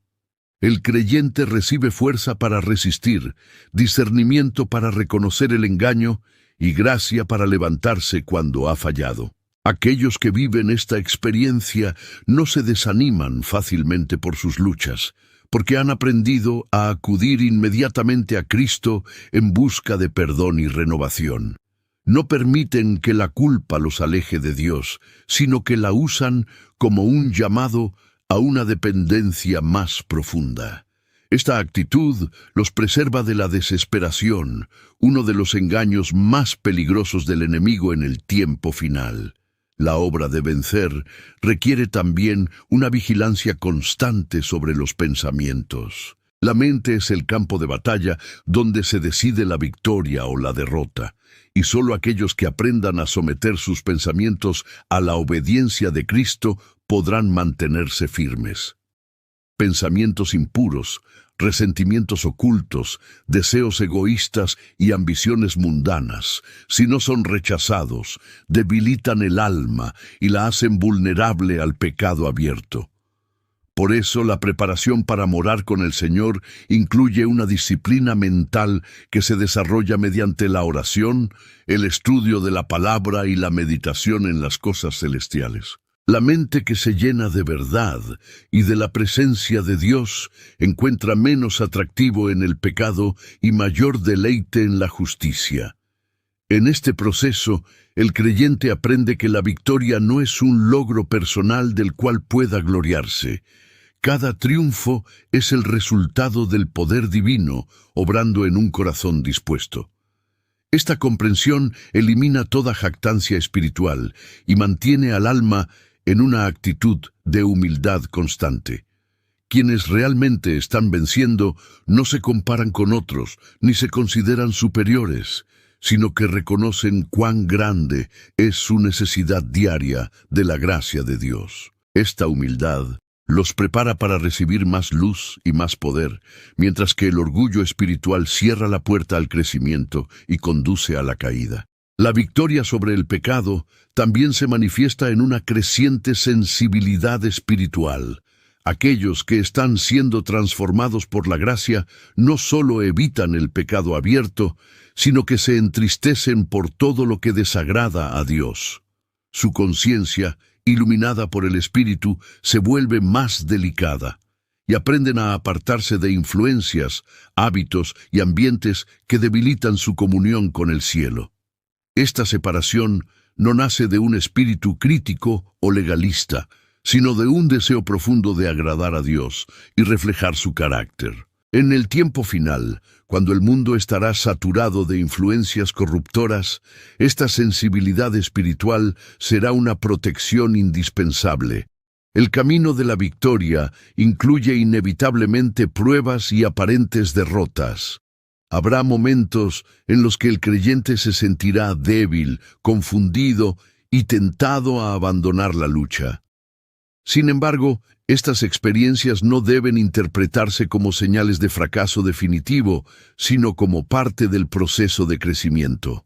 S2: el creyente recibe fuerza para resistir, discernimiento para reconocer el engaño y gracia para levantarse cuando ha fallado. Aquellos que viven esta experiencia no se desaniman fácilmente por sus luchas, porque han aprendido a acudir inmediatamente a Cristo en busca de perdón y renovación. No permiten que la culpa los aleje de Dios, sino que la usan como un llamado a una dependencia más profunda. Esta actitud los preserva de la desesperación, uno de los engaños más peligrosos del enemigo en el tiempo final. La obra de vencer requiere también una vigilancia constante sobre los pensamientos. La mente es el campo de batalla donde se decide la victoria o la derrota, y solo aquellos que aprendan a someter sus pensamientos a la obediencia de Cristo podrán mantenerse firmes. Pensamientos impuros, resentimientos ocultos, deseos egoístas y ambiciones mundanas, si no son rechazados, debilitan el alma y la hacen vulnerable al pecado abierto. Por eso la preparación para morar con el Señor incluye una disciplina mental que se desarrolla mediante la oración, el estudio de la palabra y la meditación en las cosas celestiales. La mente que se llena de verdad y de la presencia de Dios encuentra menos atractivo en el pecado y mayor deleite en la justicia. En este proceso, el creyente aprende que la victoria no es un logro personal del cual pueda gloriarse. Cada triunfo es el resultado del poder divino, obrando en un corazón dispuesto. Esta comprensión elimina toda jactancia espiritual y mantiene al alma en una actitud de humildad constante. Quienes realmente están venciendo no se comparan con otros, ni se consideran superiores, sino que reconocen cuán grande es su necesidad diaria de la gracia de Dios. Esta humildad los prepara para recibir más luz y más poder, mientras que el orgullo espiritual cierra la puerta al crecimiento y conduce a la caída. La victoria sobre el pecado también se manifiesta en una creciente sensibilidad espiritual. Aquellos que están siendo transformados por la gracia no solo evitan el pecado abierto, sino que se entristecen por todo lo que desagrada a Dios. Su conciencia, iluminada por el Espíritu, se vuelve más delicada, y aprenden a apartarse de influencias, hábitos y ambientes que debilitan su comunión con el cielo. Esta separación no nace de un espíritu crítico o legalista, sino de un deseo profundo de agradar a Dios y reflejar su carácter. En el tiempo final, cuando el mundo estará saturado de influencias corruptoras, esta sensibilidad espiritual será una protección indispensable. El camino de la victoria incluye inevitablemente pruebas y aparentes derrotas. Habrá momentos en los que el creyente se sentirá débil, confundido y tentado a abandonar la lucha. Sin embargo, estas experiencias no deben interpretarse como señales de fracaso definitivo, sino como parte del proceso de crecimiento.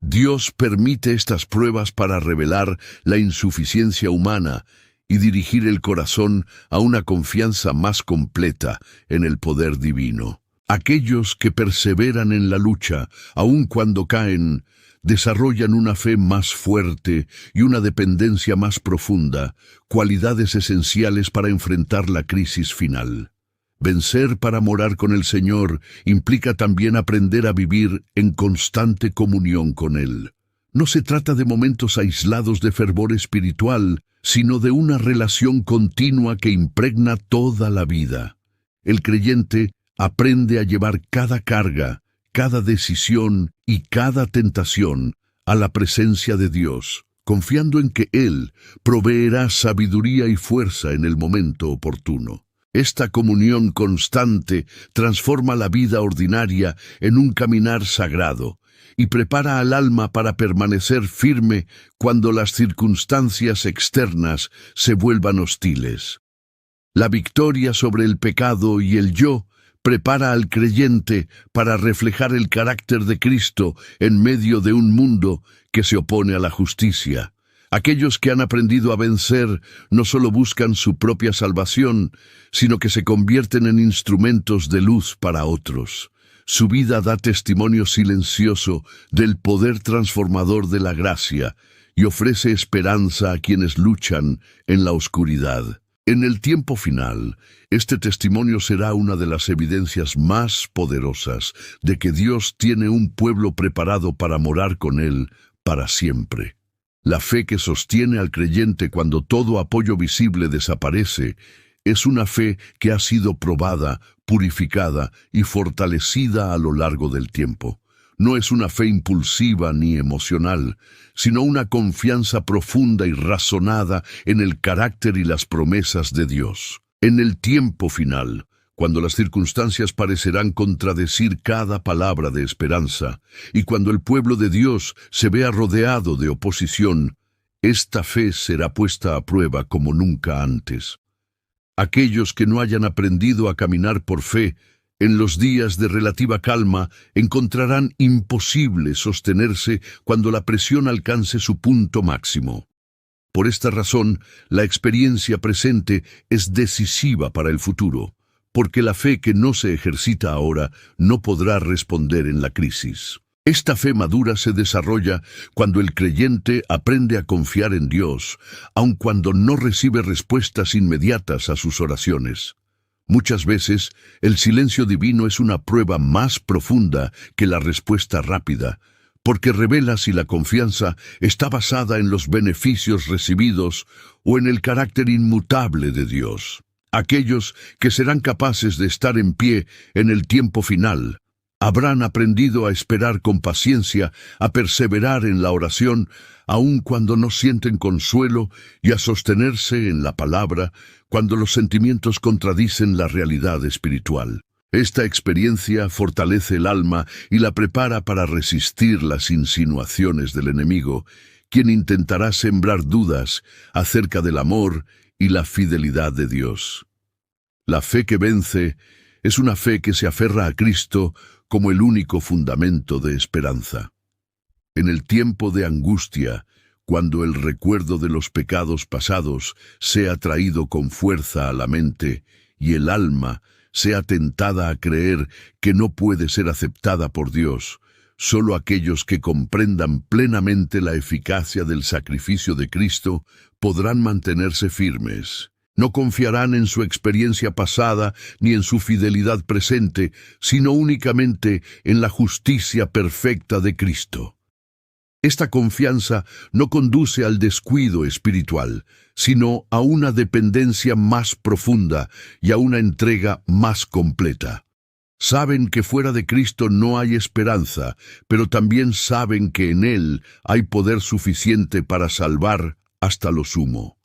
S2: Dios permite estas pruebas para revelar la insuficiencia humana y dirigir el corazón a una confianza más completa en el poder divino. Aquellos que perseveran en la lucha, aun cuando caen, desarrollan una fe más fuerte y una dependencia más profunda, cualidades esenciales para enfrentar la crisis final. Vencer para morar con el Señor implica también aprender a vivir en constante comunión con Él. No se trata de momentos aislados de fervor espiritual, sino de una relación continua que impregna toda la vida. El creyente aprende a llevar cada carga, cada decisión y cada tentación a la presencia de Dios, confiando en que Él proveerá sabiduría y fuerza en el momento oportuno. Esta comunión constante transforma la vida ordinaria en un caminar sagrado y prepara al alma para permanecer firme cuando las circunstancias externas se vuelvan hostiles. La victoria sobre el pecado y el yo prepara al creyente para reflejar el carácter de Cristo en medio de un mundo que se opone a la justicia. Aquellos que han aprendido a vencer no solo buscan su propia salvación, sino que se convierten en instrumentos de luz para otros. Su vida da testimonio silencioso del poder transformador de la gracia y ofrece esperanza a quienes luchan en la oscuridad. En el tiempo final, este testimonio será una de las evidencias más poderosas de que Dios tiene un pueblo preparado para morar con Él para siempre. La fe que sostiene al creyente cuando todo apoyo visible desaparece es una fe que ha sido probada, purificada y fortalecida a lo largo del tiempo. No es una fe impulsiva ni emocional, sino una confianza profunda y razonada en el carácter y las promesas de Dios. En el tiempo final, cuando las circunstancias parecerán contradecir cada palabra de esperanza, y cuando el pueblo de Dios se vea rodeado de oposición, esta fe será puesta a prueba como nunca antes. Aquellos que no hayan aprendido a caminar por fe, en los días de relativa calma, encontrarán imposible sostenerse cuando la presión alcance su punto máximo. Por esta razón, la experiencia presente es decisiva para el futuro, porque la fe que no se ejercita ahora no podrá responder en la crisis. Esta fe madura se desarrolla cuando el creyente aprende a confiar en Dios, aun cuando no recibe respuestas inmediatas a sus oraciones. Muchas veces, el silencio divino es una prueba más profunda que la respuesta rápida, porque revela si la confianza está basada en los beneficios recibidos o en el carácter inmutable de Dios. Aquellos que serán capaces de estar en pie en el tiempo final habrán aprendido a esperar con paciencia, a perseverar en la oración, aun cuando no sienten consuelo, y a sostenerse en la palabra cuando los sentimientos contradicen la realidad espiritual. Esta experiencia fortalece el alma y la prepara para resistir las insinuaciones del enemigo, quien intentará sembrar dudas acerca del amor y la fidelidad de Dios. La fe que vence es una fe que se aferra a Cristo como el único fundamento de esperanza. En el tiempo de angustia, cuando el recuerdo de los pecados pasados sea traído con fuerza a la mente y el alma sea tentada a creer que no puede ser aceptada por Dios, solo aquellos que comprendan plenamente la eficacia del sacrificio de Cristo podrán mantenerse firmes. No confiarán en su experiencia pasada ni en su fidelidad presente, sino únicamente en la justicia perfecta de Cristo. Esta confianza no conduce al descuido espiritual, sino a una dependencia más profunda y a una entrega más completa. Saben que fuera de Cristo no hay esperanza, pero también saben que en Él hay poder suficiente para salvar hasta lo sumo.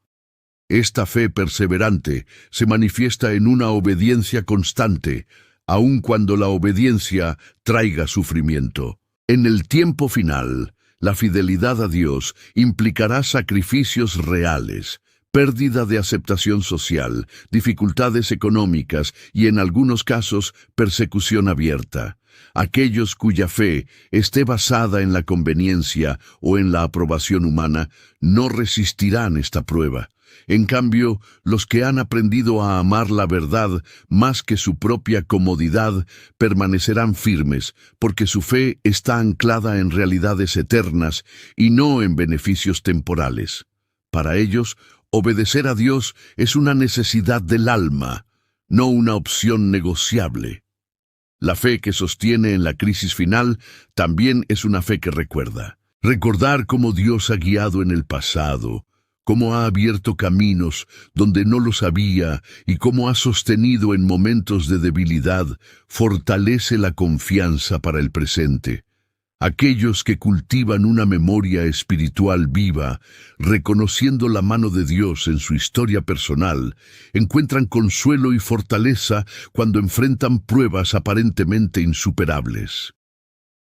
S2: Esta fe perseverante se manifiesta en una obediencia constante, aun cuando la obediencia traiga sufrimiento. En el tiempo final, la fidelidad a Dios implicará sacrificios reales, pérdida de aceptación social, dificultades económicas y, en algunos casos, persecución abierta. Aquellos cuya fe esté basada en la conveniencia o en la aprobación humana no resistirán esta prueba. En cambio, los que han aprendido a amar la verdad más que su propia comodidad permanecerán firmes, porque su fe está anclada en realidades eternas y no en beneficios temporales. Para ellos, obedecer a Dios es una necesidad del alma, no una opción negociable. La fe que sostiene en la crisis final también es una fe que recuerda. Recordar cómo Dios ha guiado en el pasado, cómo ha abierto caminos donde no los había y cómo ha sostenido en momentos de debilidad, fortalece la confianza para el presente. Aquellos que cultivan una memoria espiritual viva, reconociendo la mano de Dios en su historia personal, encuentran consuelo y fortaleza cuando enfrentan pruebas aparentemente insuperables.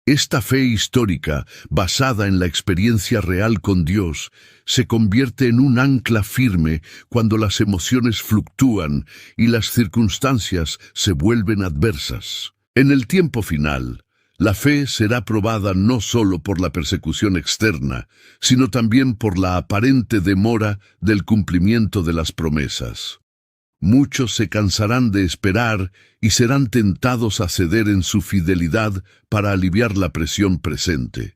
S2: Esta fe histórica, basada en la experiencia real con Dios, se convierte en un ancla firme cuando las emociones fluctúan y las circunstancias se vuelven adversas. En el tiempo final, la fe será probada no solo por la persecución externa, sino también por la aparente demora del cumplimiento de las promesas. Muchos se cansarán de esperar y serán tentados a ceder en su fidelidad para aliviar la presión presente.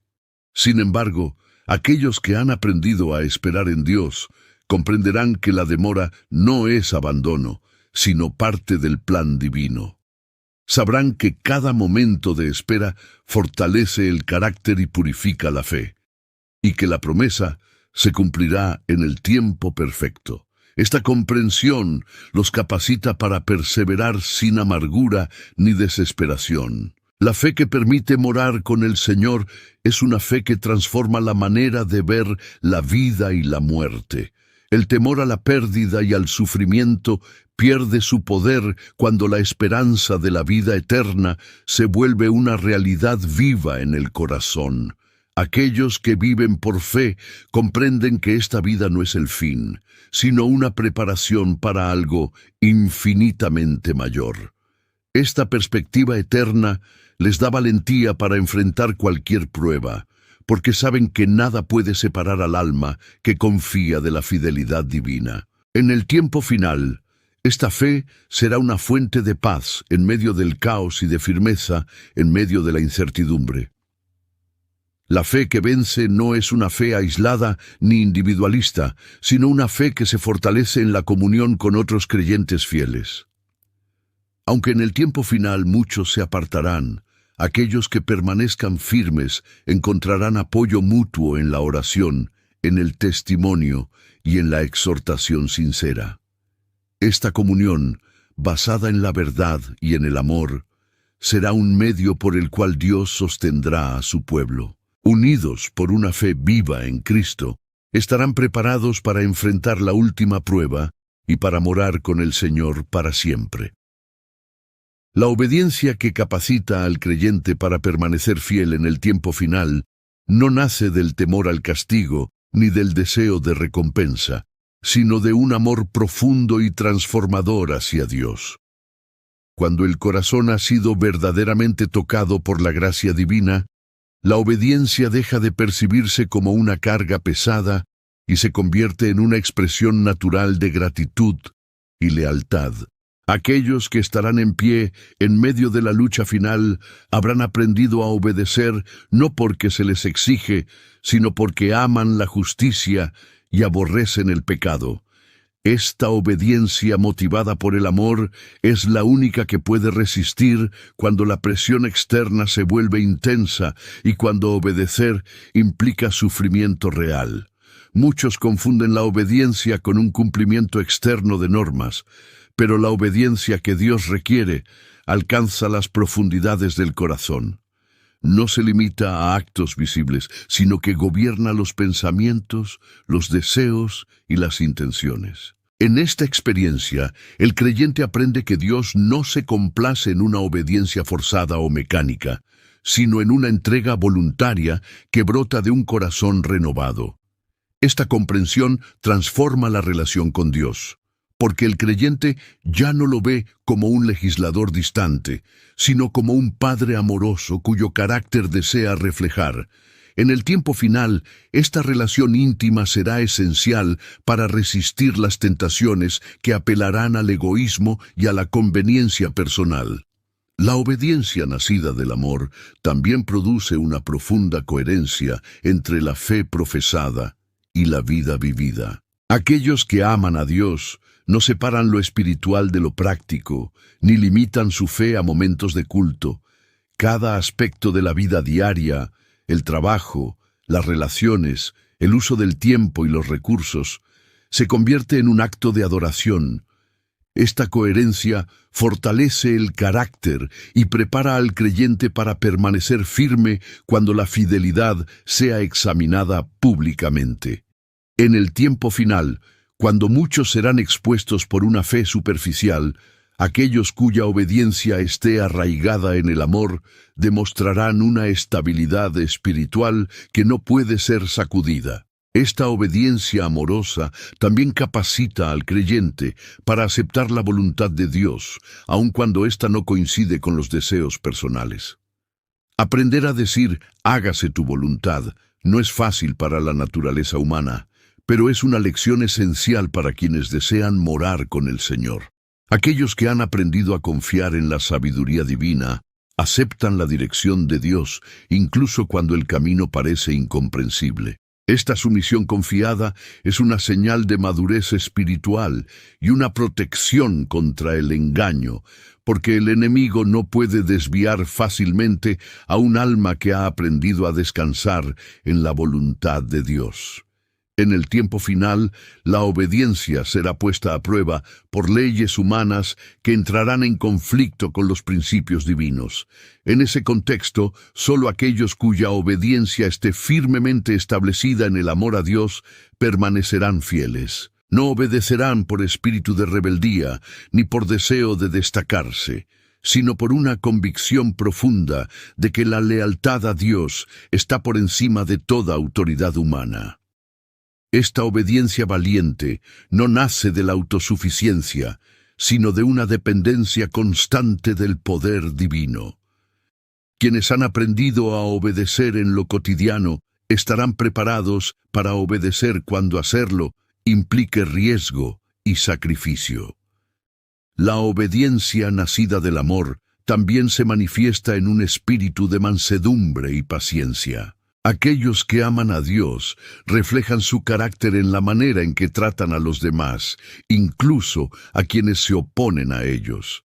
S2: Sin embargo, aquellos que han aprendido a esperar en Dios comprenderán que la demora no es abandono, sino parte del plan divino. Sabrán que cada momento de espera fortalece el carácter y purifica la fe, y que la promesa se cumplirá en el tiempo perfecto. Esta comprensión los capacita para perseverar sin amargura ni desesperación. La fe que permite morar con el Señor es una fe que transforma la manera de ver la vida y la muerte. El temor a la pérdida y al sufrimiento pierde su poder cuando la esperanza de la vida eterna se vuelve una realidad viva en el corazón. Aquellos que viven por fe comprenden que esta vida no es el fin, sino una preparación para algo infinitamente mayor. Esta perspectiva eterna les da valentía para enfrentar cualquier prueba, porque saben que nada puede separar al alma que confía de la fidelidad divina. En el tiempo final, esta fe será una fuente de paz en medio del caos y de firmeza en medio de la incertidumbre. La fe que vence no es una fe aislada ni individualista, sino una fe que se fortalece en la comunión con otros creyentes fieles. Aunque en el tiempo final muchos se apartarán, aquellos que permanezcan firmes encontrarán apoyo mutuo en la oración, en el testimonio y en la exhortación sincera. Esta comunión, basada en la verdad y en el amor, será un medio por el cual Dios sostendrá a su pueblo. Unidos por una fe viva en Cristo, estarán preparados para enfrentar la última prueba y para morar con el Señor para siempre. La obediencia que capacita al creyente para permanecer fiel en el tiempo final no nace del temor al castigo ni del deseo de recompensa, sino de un amor profundo y transformador hacia Dios. Cuando el corazón ha sido verdaderamente tocado por la gracia divina, la obediencia deja de percibirse como una carga pesada y se convierte en una expresión natural de gratitud y lealtad. Aquellos que estarán en pie en medio de la lucha final habrán aprendido a obedecer no porque se les exige, sino porque aman la justicia y aborrecen el pecado. Esta obediencia motivada por el amor es la única que puede resistir cuando la presión externa se vuelve intensa y cuando obedecer implica sufrimiento real. Muchos confunden la obediencia con un cumplimiento externo de normas, pero la obediencia que Dios requiere alcanza las profundidades del corazón. No se limita a actos visibles, sino que gobierna los pensamientos, los deseos y las intenciones. En esta experiencia, el creyente aprende que Dios no se complace en una obediencia forzada o mecánica, sino en una entrega voluntaria que brota de un corazón renovado. Esta comprensión transforma la relación con Dios, porque el creyente ya no lo ve como un legislador distante, sino como un padre amoroso cuyo carácter desea reflejar. En el tiempo final, esta relación íntima será esencial para resistir las tentaciones que apelarán al egoísmo y a la conveniencia personal. La obediencia nacida del amor también produce una profunda coherencia entre la fe profesada y la vida vivida. Aquellos que aman a Dios no separan lo espiritual de lo práctico, ni limitan su fe a momentos de culto. Cada aspecto de la vida diaria, el trabajo, las relaciones, el uso del tiempo y los recursos, se convierte en un acto de adoración. Esta coherencia fortalece el carácter y prepara al creyente para permanecer firme cuando la fidelidad sea examinada públicamente. En el tiempo final, cuando muchos serán expuestos por una fe superficial, aquellos cuya obediencia esté arraigada en el amor demostrarán una estabilidad espiritual que no puede ser sacudida. Esta obediencia amorosa también capacita al creyente para aceptar la voluntad de Dios, aun cuando ésta no coincide con los deseos personales. Aprender a decir «hágase tu voluntad» no es fácil para la naturaleza humana, pero es una lección esencial para quienes desean morar con el Señor. Aquellos que han aprendido a confiar en la sabiduría divina aceptan la dirección de Dios, incluso cuando el camino parece incomprensible. Esta sumisión confiada es una señal de madurez espiritual y una protección contra el engaño, porque el enemigo no puede desviar fácilmente a un alma que ha aprendido a descansar en la voluntad de Dios. En el tiempo final, la obediencia será puesta a prueba por leyes humanas que entrarán en conflicto con los principios divinos. En ese contexto, solo aquellos cuya obediencia esté firmemente establecida en el amor a Dios permanecerán fieles. No obedecerán por espíritu de rebeldía ni por deseo de destacarse, sino por una convicción profunda de que la lealtad a Dios está por encima de toda autoridad humana. Esta obediencia valiente no nace de la autosuficiencia, sino de una dependencia constante del poder divino. Quienes han aprendido a obedecer en lo cotidiano estarán preparados para obedecer cuando hacerlo implique riesgo y sacrificio. La obediencia nacida del amor también se manifiesta en un espíritu de mansedumbre y paciencia. Aquellos que aman a Dios reflejan su carácter en la manera en que tratan a los demás, incluso a quienes se oponen a ellos.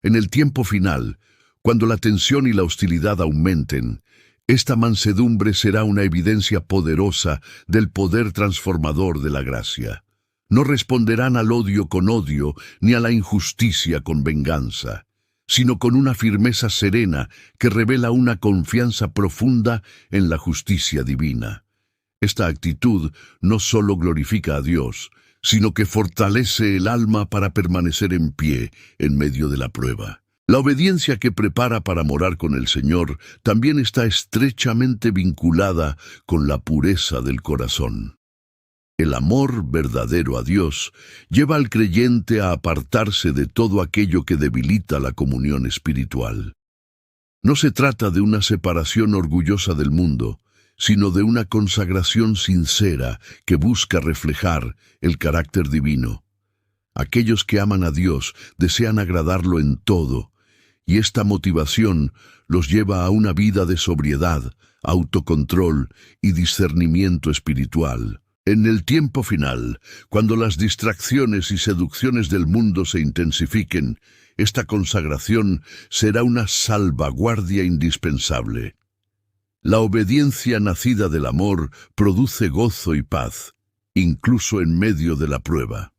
S2: En el tiempo final, cuando la tensión y la hostilidad aumenten, esta mansedumbre será una evidencia poderosa del poder transformador de la gracia. No responderán al odio con odio ni a la injusticia con venganza, sino con una firmeza serena que revela una confianza profunda en la justicia divina. Esta actitud no solo glorifica a Dios, sino que fortalece el alma para permanecer en pie en medio de la prueba. La obediencia que prepara para morar con el Señor también está estrechamente vinculada con la pureza del corazón. El amor verdadero a Dios lleva al creyente a apartarse de todo aquello que debilita la comunión espiritual. No se trata de una separación orgullosa del mundo, sino de una consagración sincera que busca reflejar el carácter divino. Aquellos que aman a Dios desean agradarlo en todo, y esta motivación los lleva a una vida de sobriedad, autocontrol y discernimiento espiritual. En el tiempo final, cuando las distracciones y seducciones del mundo se intensifiquen, esta consagración será una salvaguardia indispensable. La obediencia nacida del amor produce gozo y paz, incluso en medio de la prueba.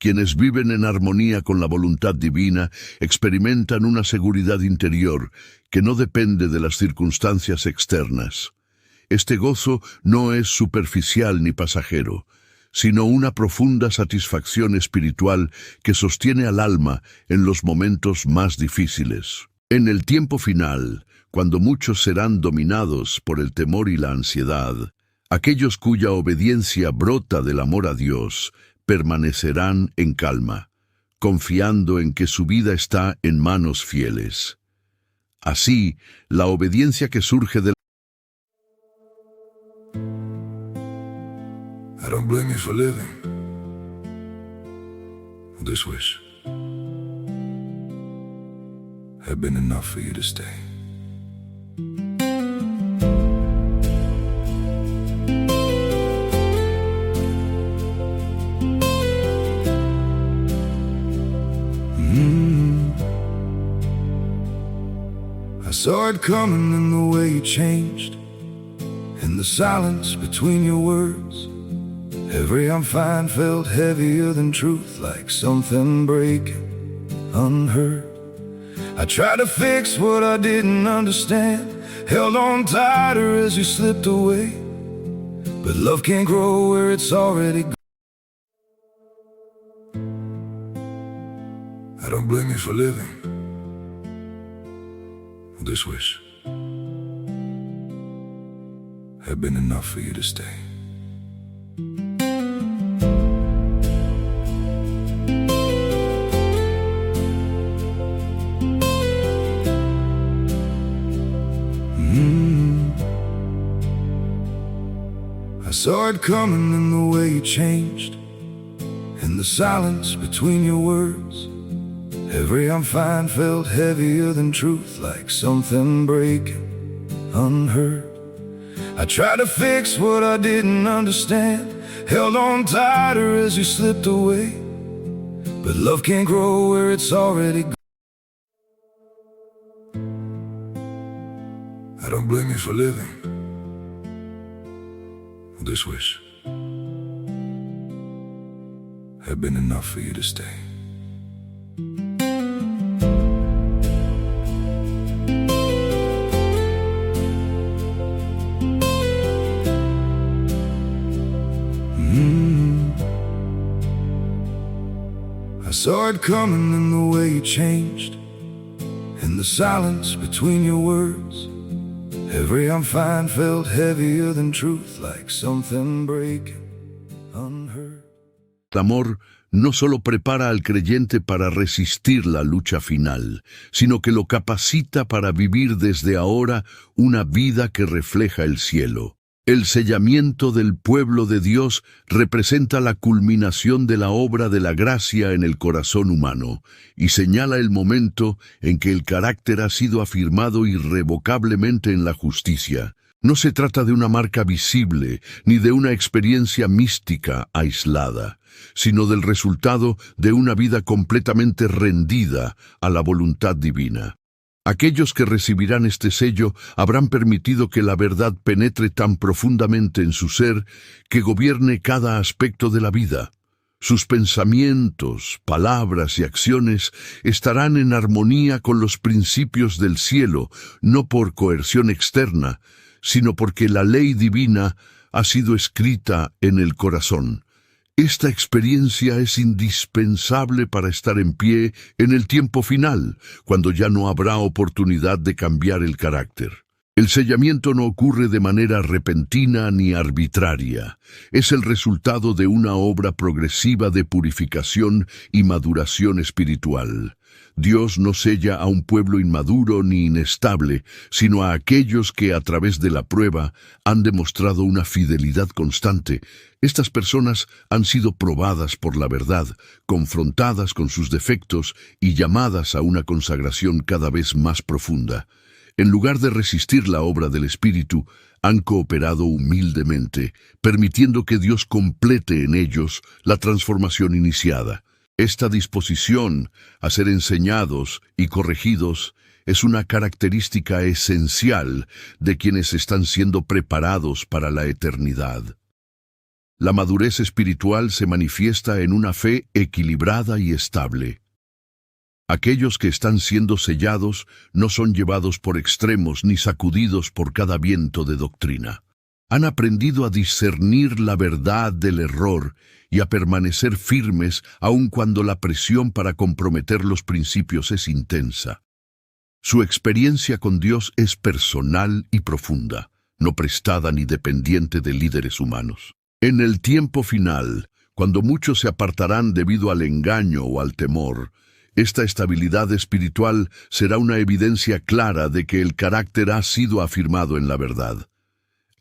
S2: Quienes viven en armonía con la voluntad divina experimentan una seguridad interior que no depende de las circunstancias externas. Este gozo no es superficial ni pasajero, sino una profunda satisfacción espiritual que sostiene al alma en los momentos más difíciles. En el tiempo final, cuando muchos serán dominados por el temor y la ansiedad, aquellos cuya obediencia brota del amor a Dios permanecerán en calma, confiando en que su vida está en manos fieles. Así, la obediencia que surge del
S3: I don't blame you for living this wish had been enough for you to stay. I saw it coming in the way you changed, in the silence between your words. Every I'm fine felt heavier than truth, like something breaking unheard. I tried to fix what I didn't understand, held on tighter as you slipped away. But love can't grow where it's already gone. I don't blame you for living this wish had been enough for you to stay. I saw it coming in the way you changed, in the silence between your words. Every I'm fine felt heavier than truth, like something breaking unheard. I tried to fix what I didn't understand, held on tighter as you slipped away. But love can't grow where it's already gone. I don't blame you for living this wish had been enough for you to stay. I saw it coming in the way you changed, in the silence between your words. Every I'm fine felt heavier than truth, like something breaking unheard.
S2: El amor no solo prepara al creyente para resistir la lucha final, sino que lo capacita para vivir desde ahora una vida que refleja el cielo. El sellamiento del pueblo de Dios representa la culminación de la obra de la gracia en el corazón humano y señala el momento en que el carácter ha sido afirmado irrevocablemente en la justicia. No se trata de una marca visible ni de una experiencia mística aislada, sino del resultado de una vida completamente rendida a la voluntad divina. Aquellos que recibirán este sello habrán permitido que la verdad penetre tan profundamente en su ser que gobierne cada aspecto de la vida. Sus pensamientos, palabras y acciones estarán en armonía con los principios del cielo, no por coerción externa, sino porque la ley divina ha sido escrita en el corazón. Esta experiencia es indispensable para estar en pie en el tiempo final, cuando ya no habrá oportunidad de cambiar el carácter. El sellamiento no ocurre de manera repentina ni arbitraria. Es el resultado de una obra progresiva de purificación y maduración espiritual. Dios no sella a un pueblo inmaduro ni inestable, sino a aquellos que a través de la prueba han demostrado una fidelidad constante. Estas personas han sido probadas por la verdad, confrontadas con sus defectos y llamadas a una consagración cada vez más profunda. En lugar de resistir la obra del Espíritu, han cooperado humildemente, permitiendo que Dios complete en ellos la transformación iniciada. Esta disposición a ser enseñados y corregidos es una característica esencial de quienes están siendo preparados para la eternidad. La madurez espiritual se manifiesta en una fe equilibrada y estable. Aquellos que están siendo sellados no son llevados por extremos ni sacudidos por cada viento de doctrina. Han aprendido a discernir la verdad del error y a permanecer firmes aun cuando la presión para comprometer los principios es intensa. Su experiencia con Dios es personal y profunda, no prestada ni dependiente de líderes humanos. En el tiempo final, cuando muchos se apartarán debido al engaño o al temor, esta estabilidad espiritual será una evidencia clara de que el carácter ha sido afirmado en la verdad.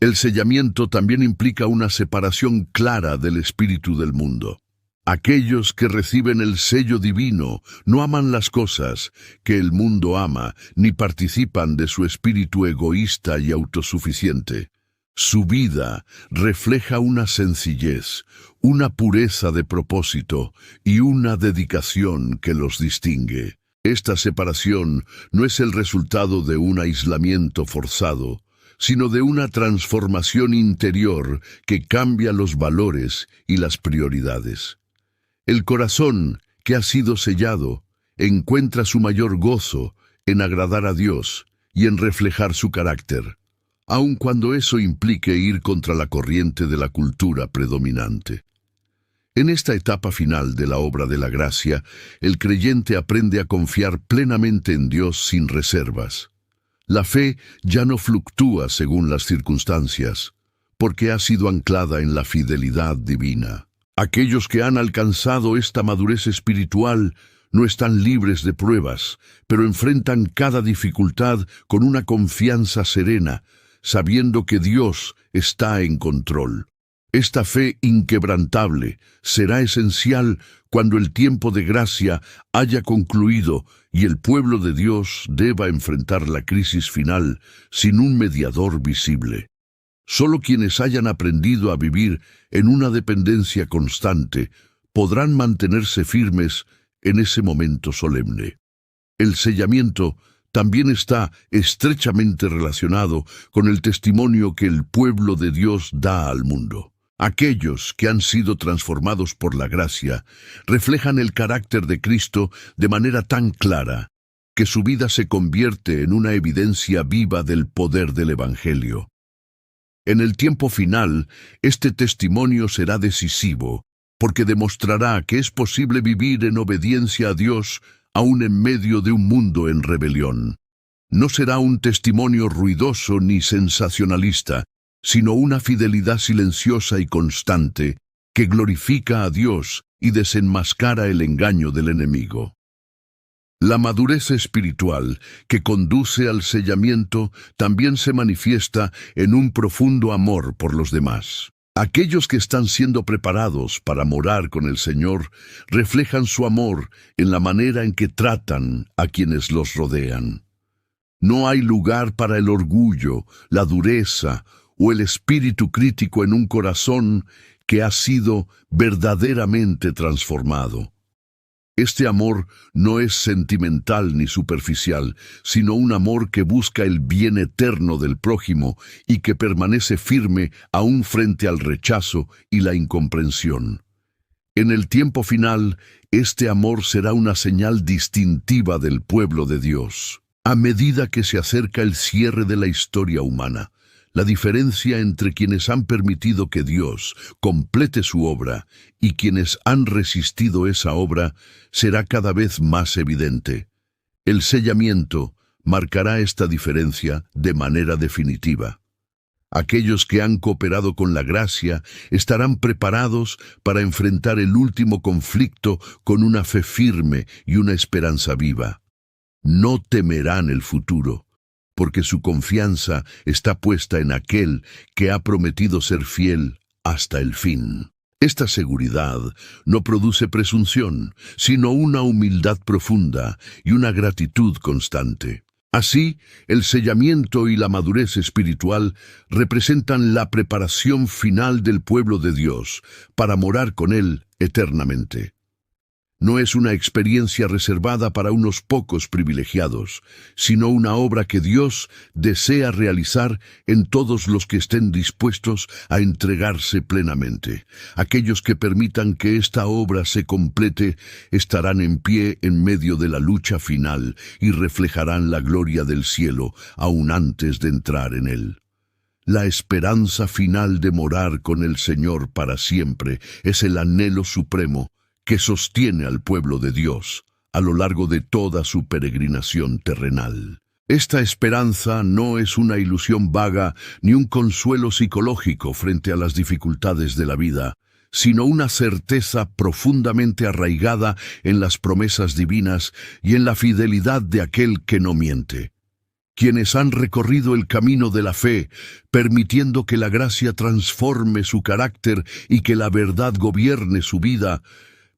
S2: El sellamiento también implica una separación clara del espíritu del mundo. Aquellos que reciben el sello divino no aman las cosas que el mundo ama, ni participan de su espíritu egoísta y autosuficiente. Su vida refleja una sencillez, una pureza de propósito y una dedicación que los distingue. Esta separación no es el resultado de un aislamiento forzado, sino de una transformación interior que cambia los valores y las prioridades. El corazón que ha sido sellado encuentra su mayor gozo en agradar a Dios y en reflejar su carácter, aun cuando eso implique ir contra la corriente de la cultura predominante. En esta etapa final de la obra de la gracia, el creyente aprende a confiar plenamente en Dios sin reservas. La fe ya no fluctúa según las circunstancias, porque ha sido anclada en la fidelidad divina. Aquellos que han alcanzado esta madurez espiritual no están libres de pruebas, pero enfrentan cada dificultad con una confianza serena, sabiendo que Dios está en control. Esta fe inquebrantable será esencial cuando el tiempo de gracia haya concluido y el pueblo de Dios deba enfrentar la crisis final sin un mediador visible. Solo quienes hayan aprendido a vivir en una dependencia constante podrán mantenerse firmes en ese momento solemne. El sellamiento también está estrechamente relacionado con el testimonio que el pueblo de Dios da al mundo. Aquellos que han sido transformados por la gracia reflejan el carácter de Cristo de manera tan clara que su vida se convierte en una evidencia viva del poder del Evangelio. En el tiempo final, este testimonio será decisivo, porque demostrará que es posible vivir en obediencia a Dios aún en medio de un mundo en rebelión. No será un testimonio ruidoso ni sensacionalista, sino una fidelidad silenciosa y constante que glorifica a Dios y desenmascara el engaño del enemigo. La madurez espiritual que conduce al sellamiento también se manifiesta en un profundo amor por los demás. Aquellos que están siendo preparados para morar con el Señor reflejan su amor en la manera en que tratan a quienes los rodean. No hay lugar para el orgullo, la dureza o el espíritu crítico en un corazón que ha sido verdaderamente transformado. Este amor no es sentimental ni superficial, sino un amor que busca el bien eterno del prójimo y que permanece firme aún frente al rechazo y la incomprensión. En el tiempo final, este amor será una señal distintiva del pueblo de Dios. A medida que se acerca el cierre de la historia humana, la diferencia entre quienes han permitido que Dios complete su obra y quienes han resistido esa obra será cada vez más evidente. El sellamiento marcará esta diferencia de manera definitiva. Aquellos que han cooperado con la gracia estarán preparados para enfrentar el último conflicto con una fe firme y una esperanza viva. No temerán el futuro, porque su confianza está puesta en aquel que ha prometido ser fiel hasta el fin. Esta seguridad no produce presunción, sino una humildad profunda y una gratitud constante. Así, el sellamiento y la madurez espiritual representan la preparación final del pueblo de Dios para morar con Él eternamente. No es una experiencia reservada para unos pocos privilegiados, sino una obra que Dios desea realizar en todos los que estén dispuestos a entregarse plenamente. Aquellos que permitan que esta obra se complete estarán en pie en medio de la lucha final y reflejarán la gloria del cielo aún antes de entrar en él. La esperanza final de morar con el Señor para siempre es el anhelo supremo que sostiene al pueblo de Dios a lo largo de toda su peregrinación terrenal. Esta esperanza no es una ilusión vaga ni un consuelo psicológico frente a las dificultades de la vida, sino una certeza profundamente arraigada en las promesas divinas y en la fidelidad de aquel que no miente. Quienes han recorrido el camino de la fe, permitiendo que la gracia transforme su carácter y que la verdad gobierne su vida,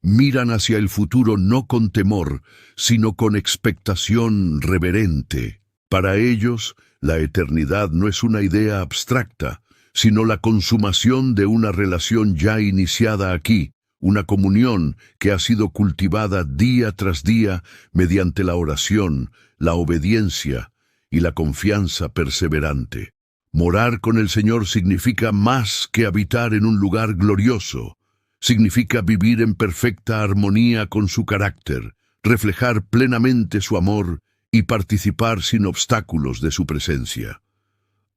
S2: miran hacia el futuro no con temor, sino con expectación reverente. Para ellos, la eternidad no es una idea abstracta, sino la consumación de una relación ya iniciada aquí, una comunión que ha sido cultivada día tras día mediante la oración, la obediencia y la confianza perseverante. Morar con el Señor significa más que habitar en un lugar glorioso. Significa vivir en perfecta armonía con su carácter, reflejar plenamente su amor y participar sin obstáculos de su presencia.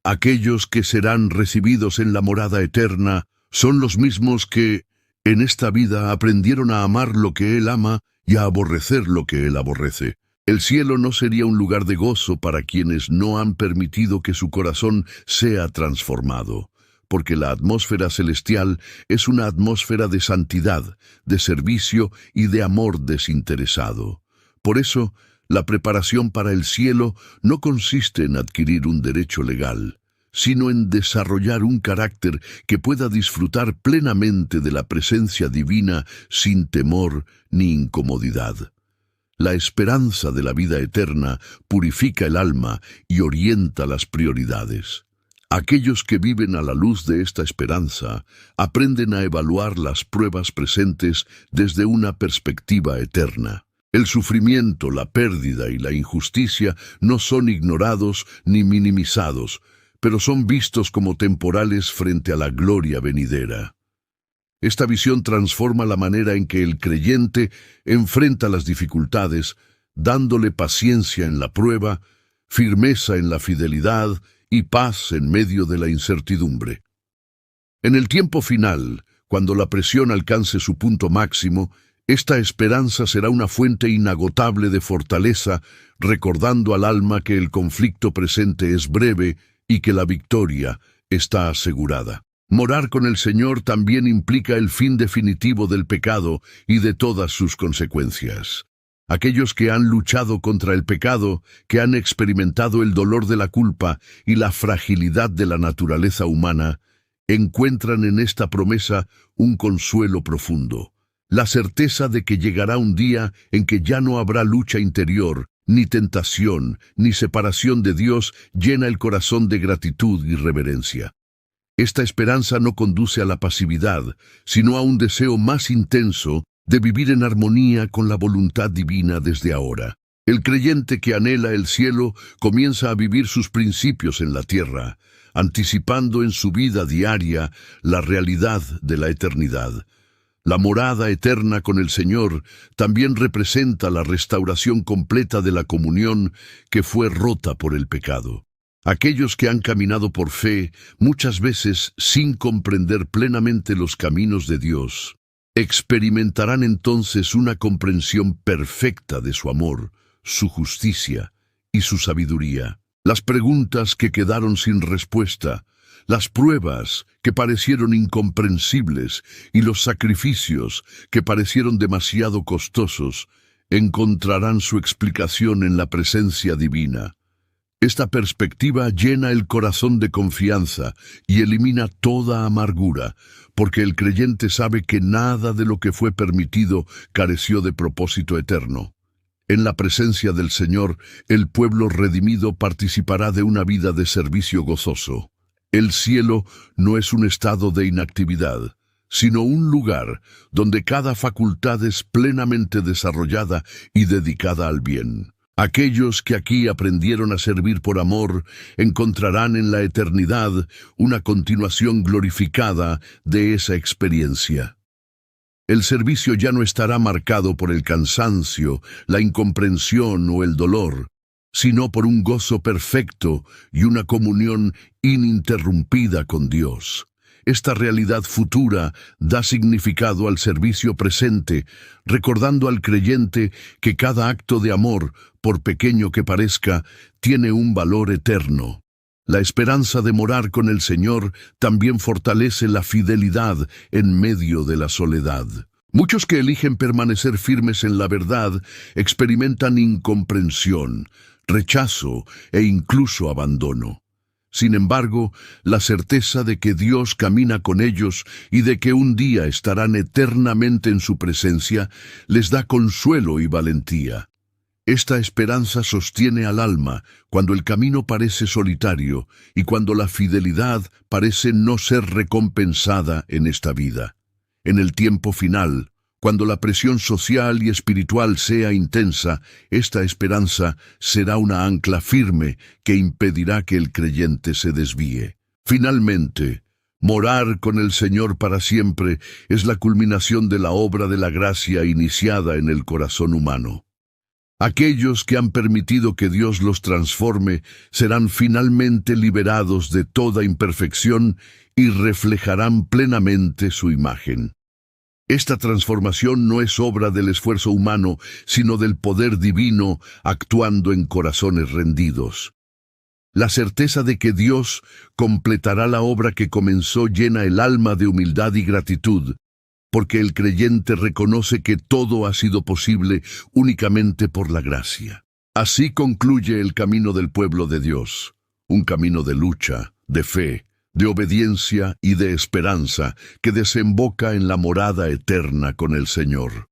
S2: Aquellos que serán recibidos en la morada eterna son los mismos que, en esta vida, aprendieron a amar lo que Él ama y a aborrecer lo que Él aborrece. El cielo no sería un lugar de gozo para quienes no han permitido que su corazón sea transformado, porque la atmósfera celestial es una atmósfera de santidad, de servicio y de amor desinteresado. Por eso, la preparación para el cielo no consiste en adquirir un derecho legal, sino en desarrollar un carácter que pueda disfrutar plenamente de la presencia divina sin temor ni incomodidad. La esperanza de la vida eterna purifica el alma y orienta las prioridades. Aquellos que viven a la luz de esta esperanza aprenden a evaluar las pruebas presentes desde una perspectiva eterna. El sufrimiento, la pérdida y la injusticia no son ignorados ni minimizados, pero son vistos como temporales frente a la gloria venidera. Esta visión transforma la manera en que el creyente enfrenta las dificultades, dándole paciencia en la prueba, firmeza en la fidelidad y paz en medio de la incertidumbre. En el tiempo final, cuando la presión alcance su punto máximo, esta esperanza será una fuente inagotable de fortaleza, recordando al alma que el conflicto presente es breve y que la victoria está asegurada. Morar con el Señor también implica el fin definitivo del pecado y de todas sus consecuencias. Aquellos que han luchado contra el pecado, que han experimentado el dolor de la culpa y la fragilidad de la naturaleza humana, encuentran en esta promesa un consuelo profundo. La certeza de que llegará un día en que ya no habrá lucha interior, ni tentación, ni separación de Dios llena el corazón de gratitud y reverencia. Esta esperanza no conduce a la pasividad, sino a un deseo más intenso de vivir en armonía con la voluntad divina desde ahora. El creyente que anhela el cielo comienza a vivir sus principios en la tierra, anticipando en su vida diaria la realidad de la eternidad. La morada eterna con el Señor también representa la restauración completa de la comunión que fue rota por el pecado. Aquellos que han caminado por fe, muchas veces sin comprender plenamente los caminos de Dios, experimentarán entonces una comprensión perfecta de su amor, su justicia y su sabiduría. Las preguntas que quedaron sin respuesta, las pruebas que parecieron incomprensibles y los sacrificios que parecieron demasiado costosos, encontrarán su explicación en la presencia divina. Esta perspectiva llena el corazón de confianza y elimina toda amargura, porque el creyente sabe que nada de lo que fue permitido careció de propósito eterno. En la presencia del Señor, el pueblo redimido participará de una vida de servicio gozoso. El cielo no es un estado de inactividad, sino un lugar donde cada facultad es plenamente desarrollada y dedicada al bien. Aquellos que aquí aprendieron a servir por amor encontrarán en la eternidad una continuación glorificada de esa experiencia. El servicio ya no estará marcado por el cansancio, la incomprensión o el dolor, sino por un gozo perfecto y una comunión ininterrumpida con Dios. Esta realidad futura da significado al servicio presente, recordando al creyente que cada acto de amor, por pequeño que parezca, tiene un valor eterno. La esperanza de morar con el Señor también fortalece la fidelidad en medio de la soledad. Muchos que eligen permanecer firmes en la verdad experimentan incomprensión, rechazo e incluso abandono. Sin embargo, la certeza de que Dios camina con ellos y de que un día estarán eternamente en su presencia les da consuelo y valentía. Esta esperanza sostiene al alma cuando el camino parece solitario y cuando la fidelidad parece no ser recompensada en esta vida. En el tiempo final, cuando la presión social y espiritual sea intensa, esta esperanza será una ancla firme que impedirá que el creyente se desvíe. Finalmente, morar con el Señor para siempre es la culminación de la obra de la gracia iniciada en el corazón humano. Aquellos que han permitido que Dios los transforme serán finalmente liberados de toda imperfección y reflejarán plenamente su imagen. Esta transformación no es obra del esfuerzo humano, sino del poder divino actuando en corazones rendidos. La certeza de que Dios completará la obra que comenzó llena el alma de humildad y gratitud, porque el creyente reconoce que todo ha sido posible únicamente por la gracia. Así concluye el camino del pueblo de Dios, un camino de lucha, de fe, de obediencia y de esperanza que desemboca en la morada eterna con el Señor.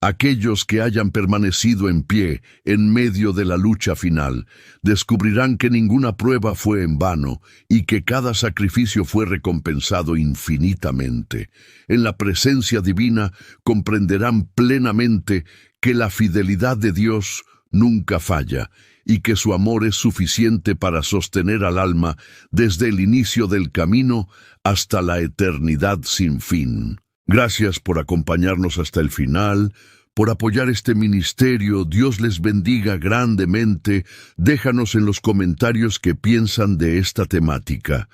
S2: Aquellos que hayan permanecido en pie en medio de la lucha final descubrirán que ninguna prueba fue en vano y que cada sacrificio fue recompensado infinitamente. En la presencia divina comprenderán plenamente que la fidelidad de Dios nunca falla y que su amor es suficiente para sostener al alma desde el inicio del camino hasta la eternidad sin fin. Gracias por acompañarnos hasta el final, por apoyar este ministerio. Dios les bendiga grandemente. Déjanos en los comentarios qué piensan de esta temática.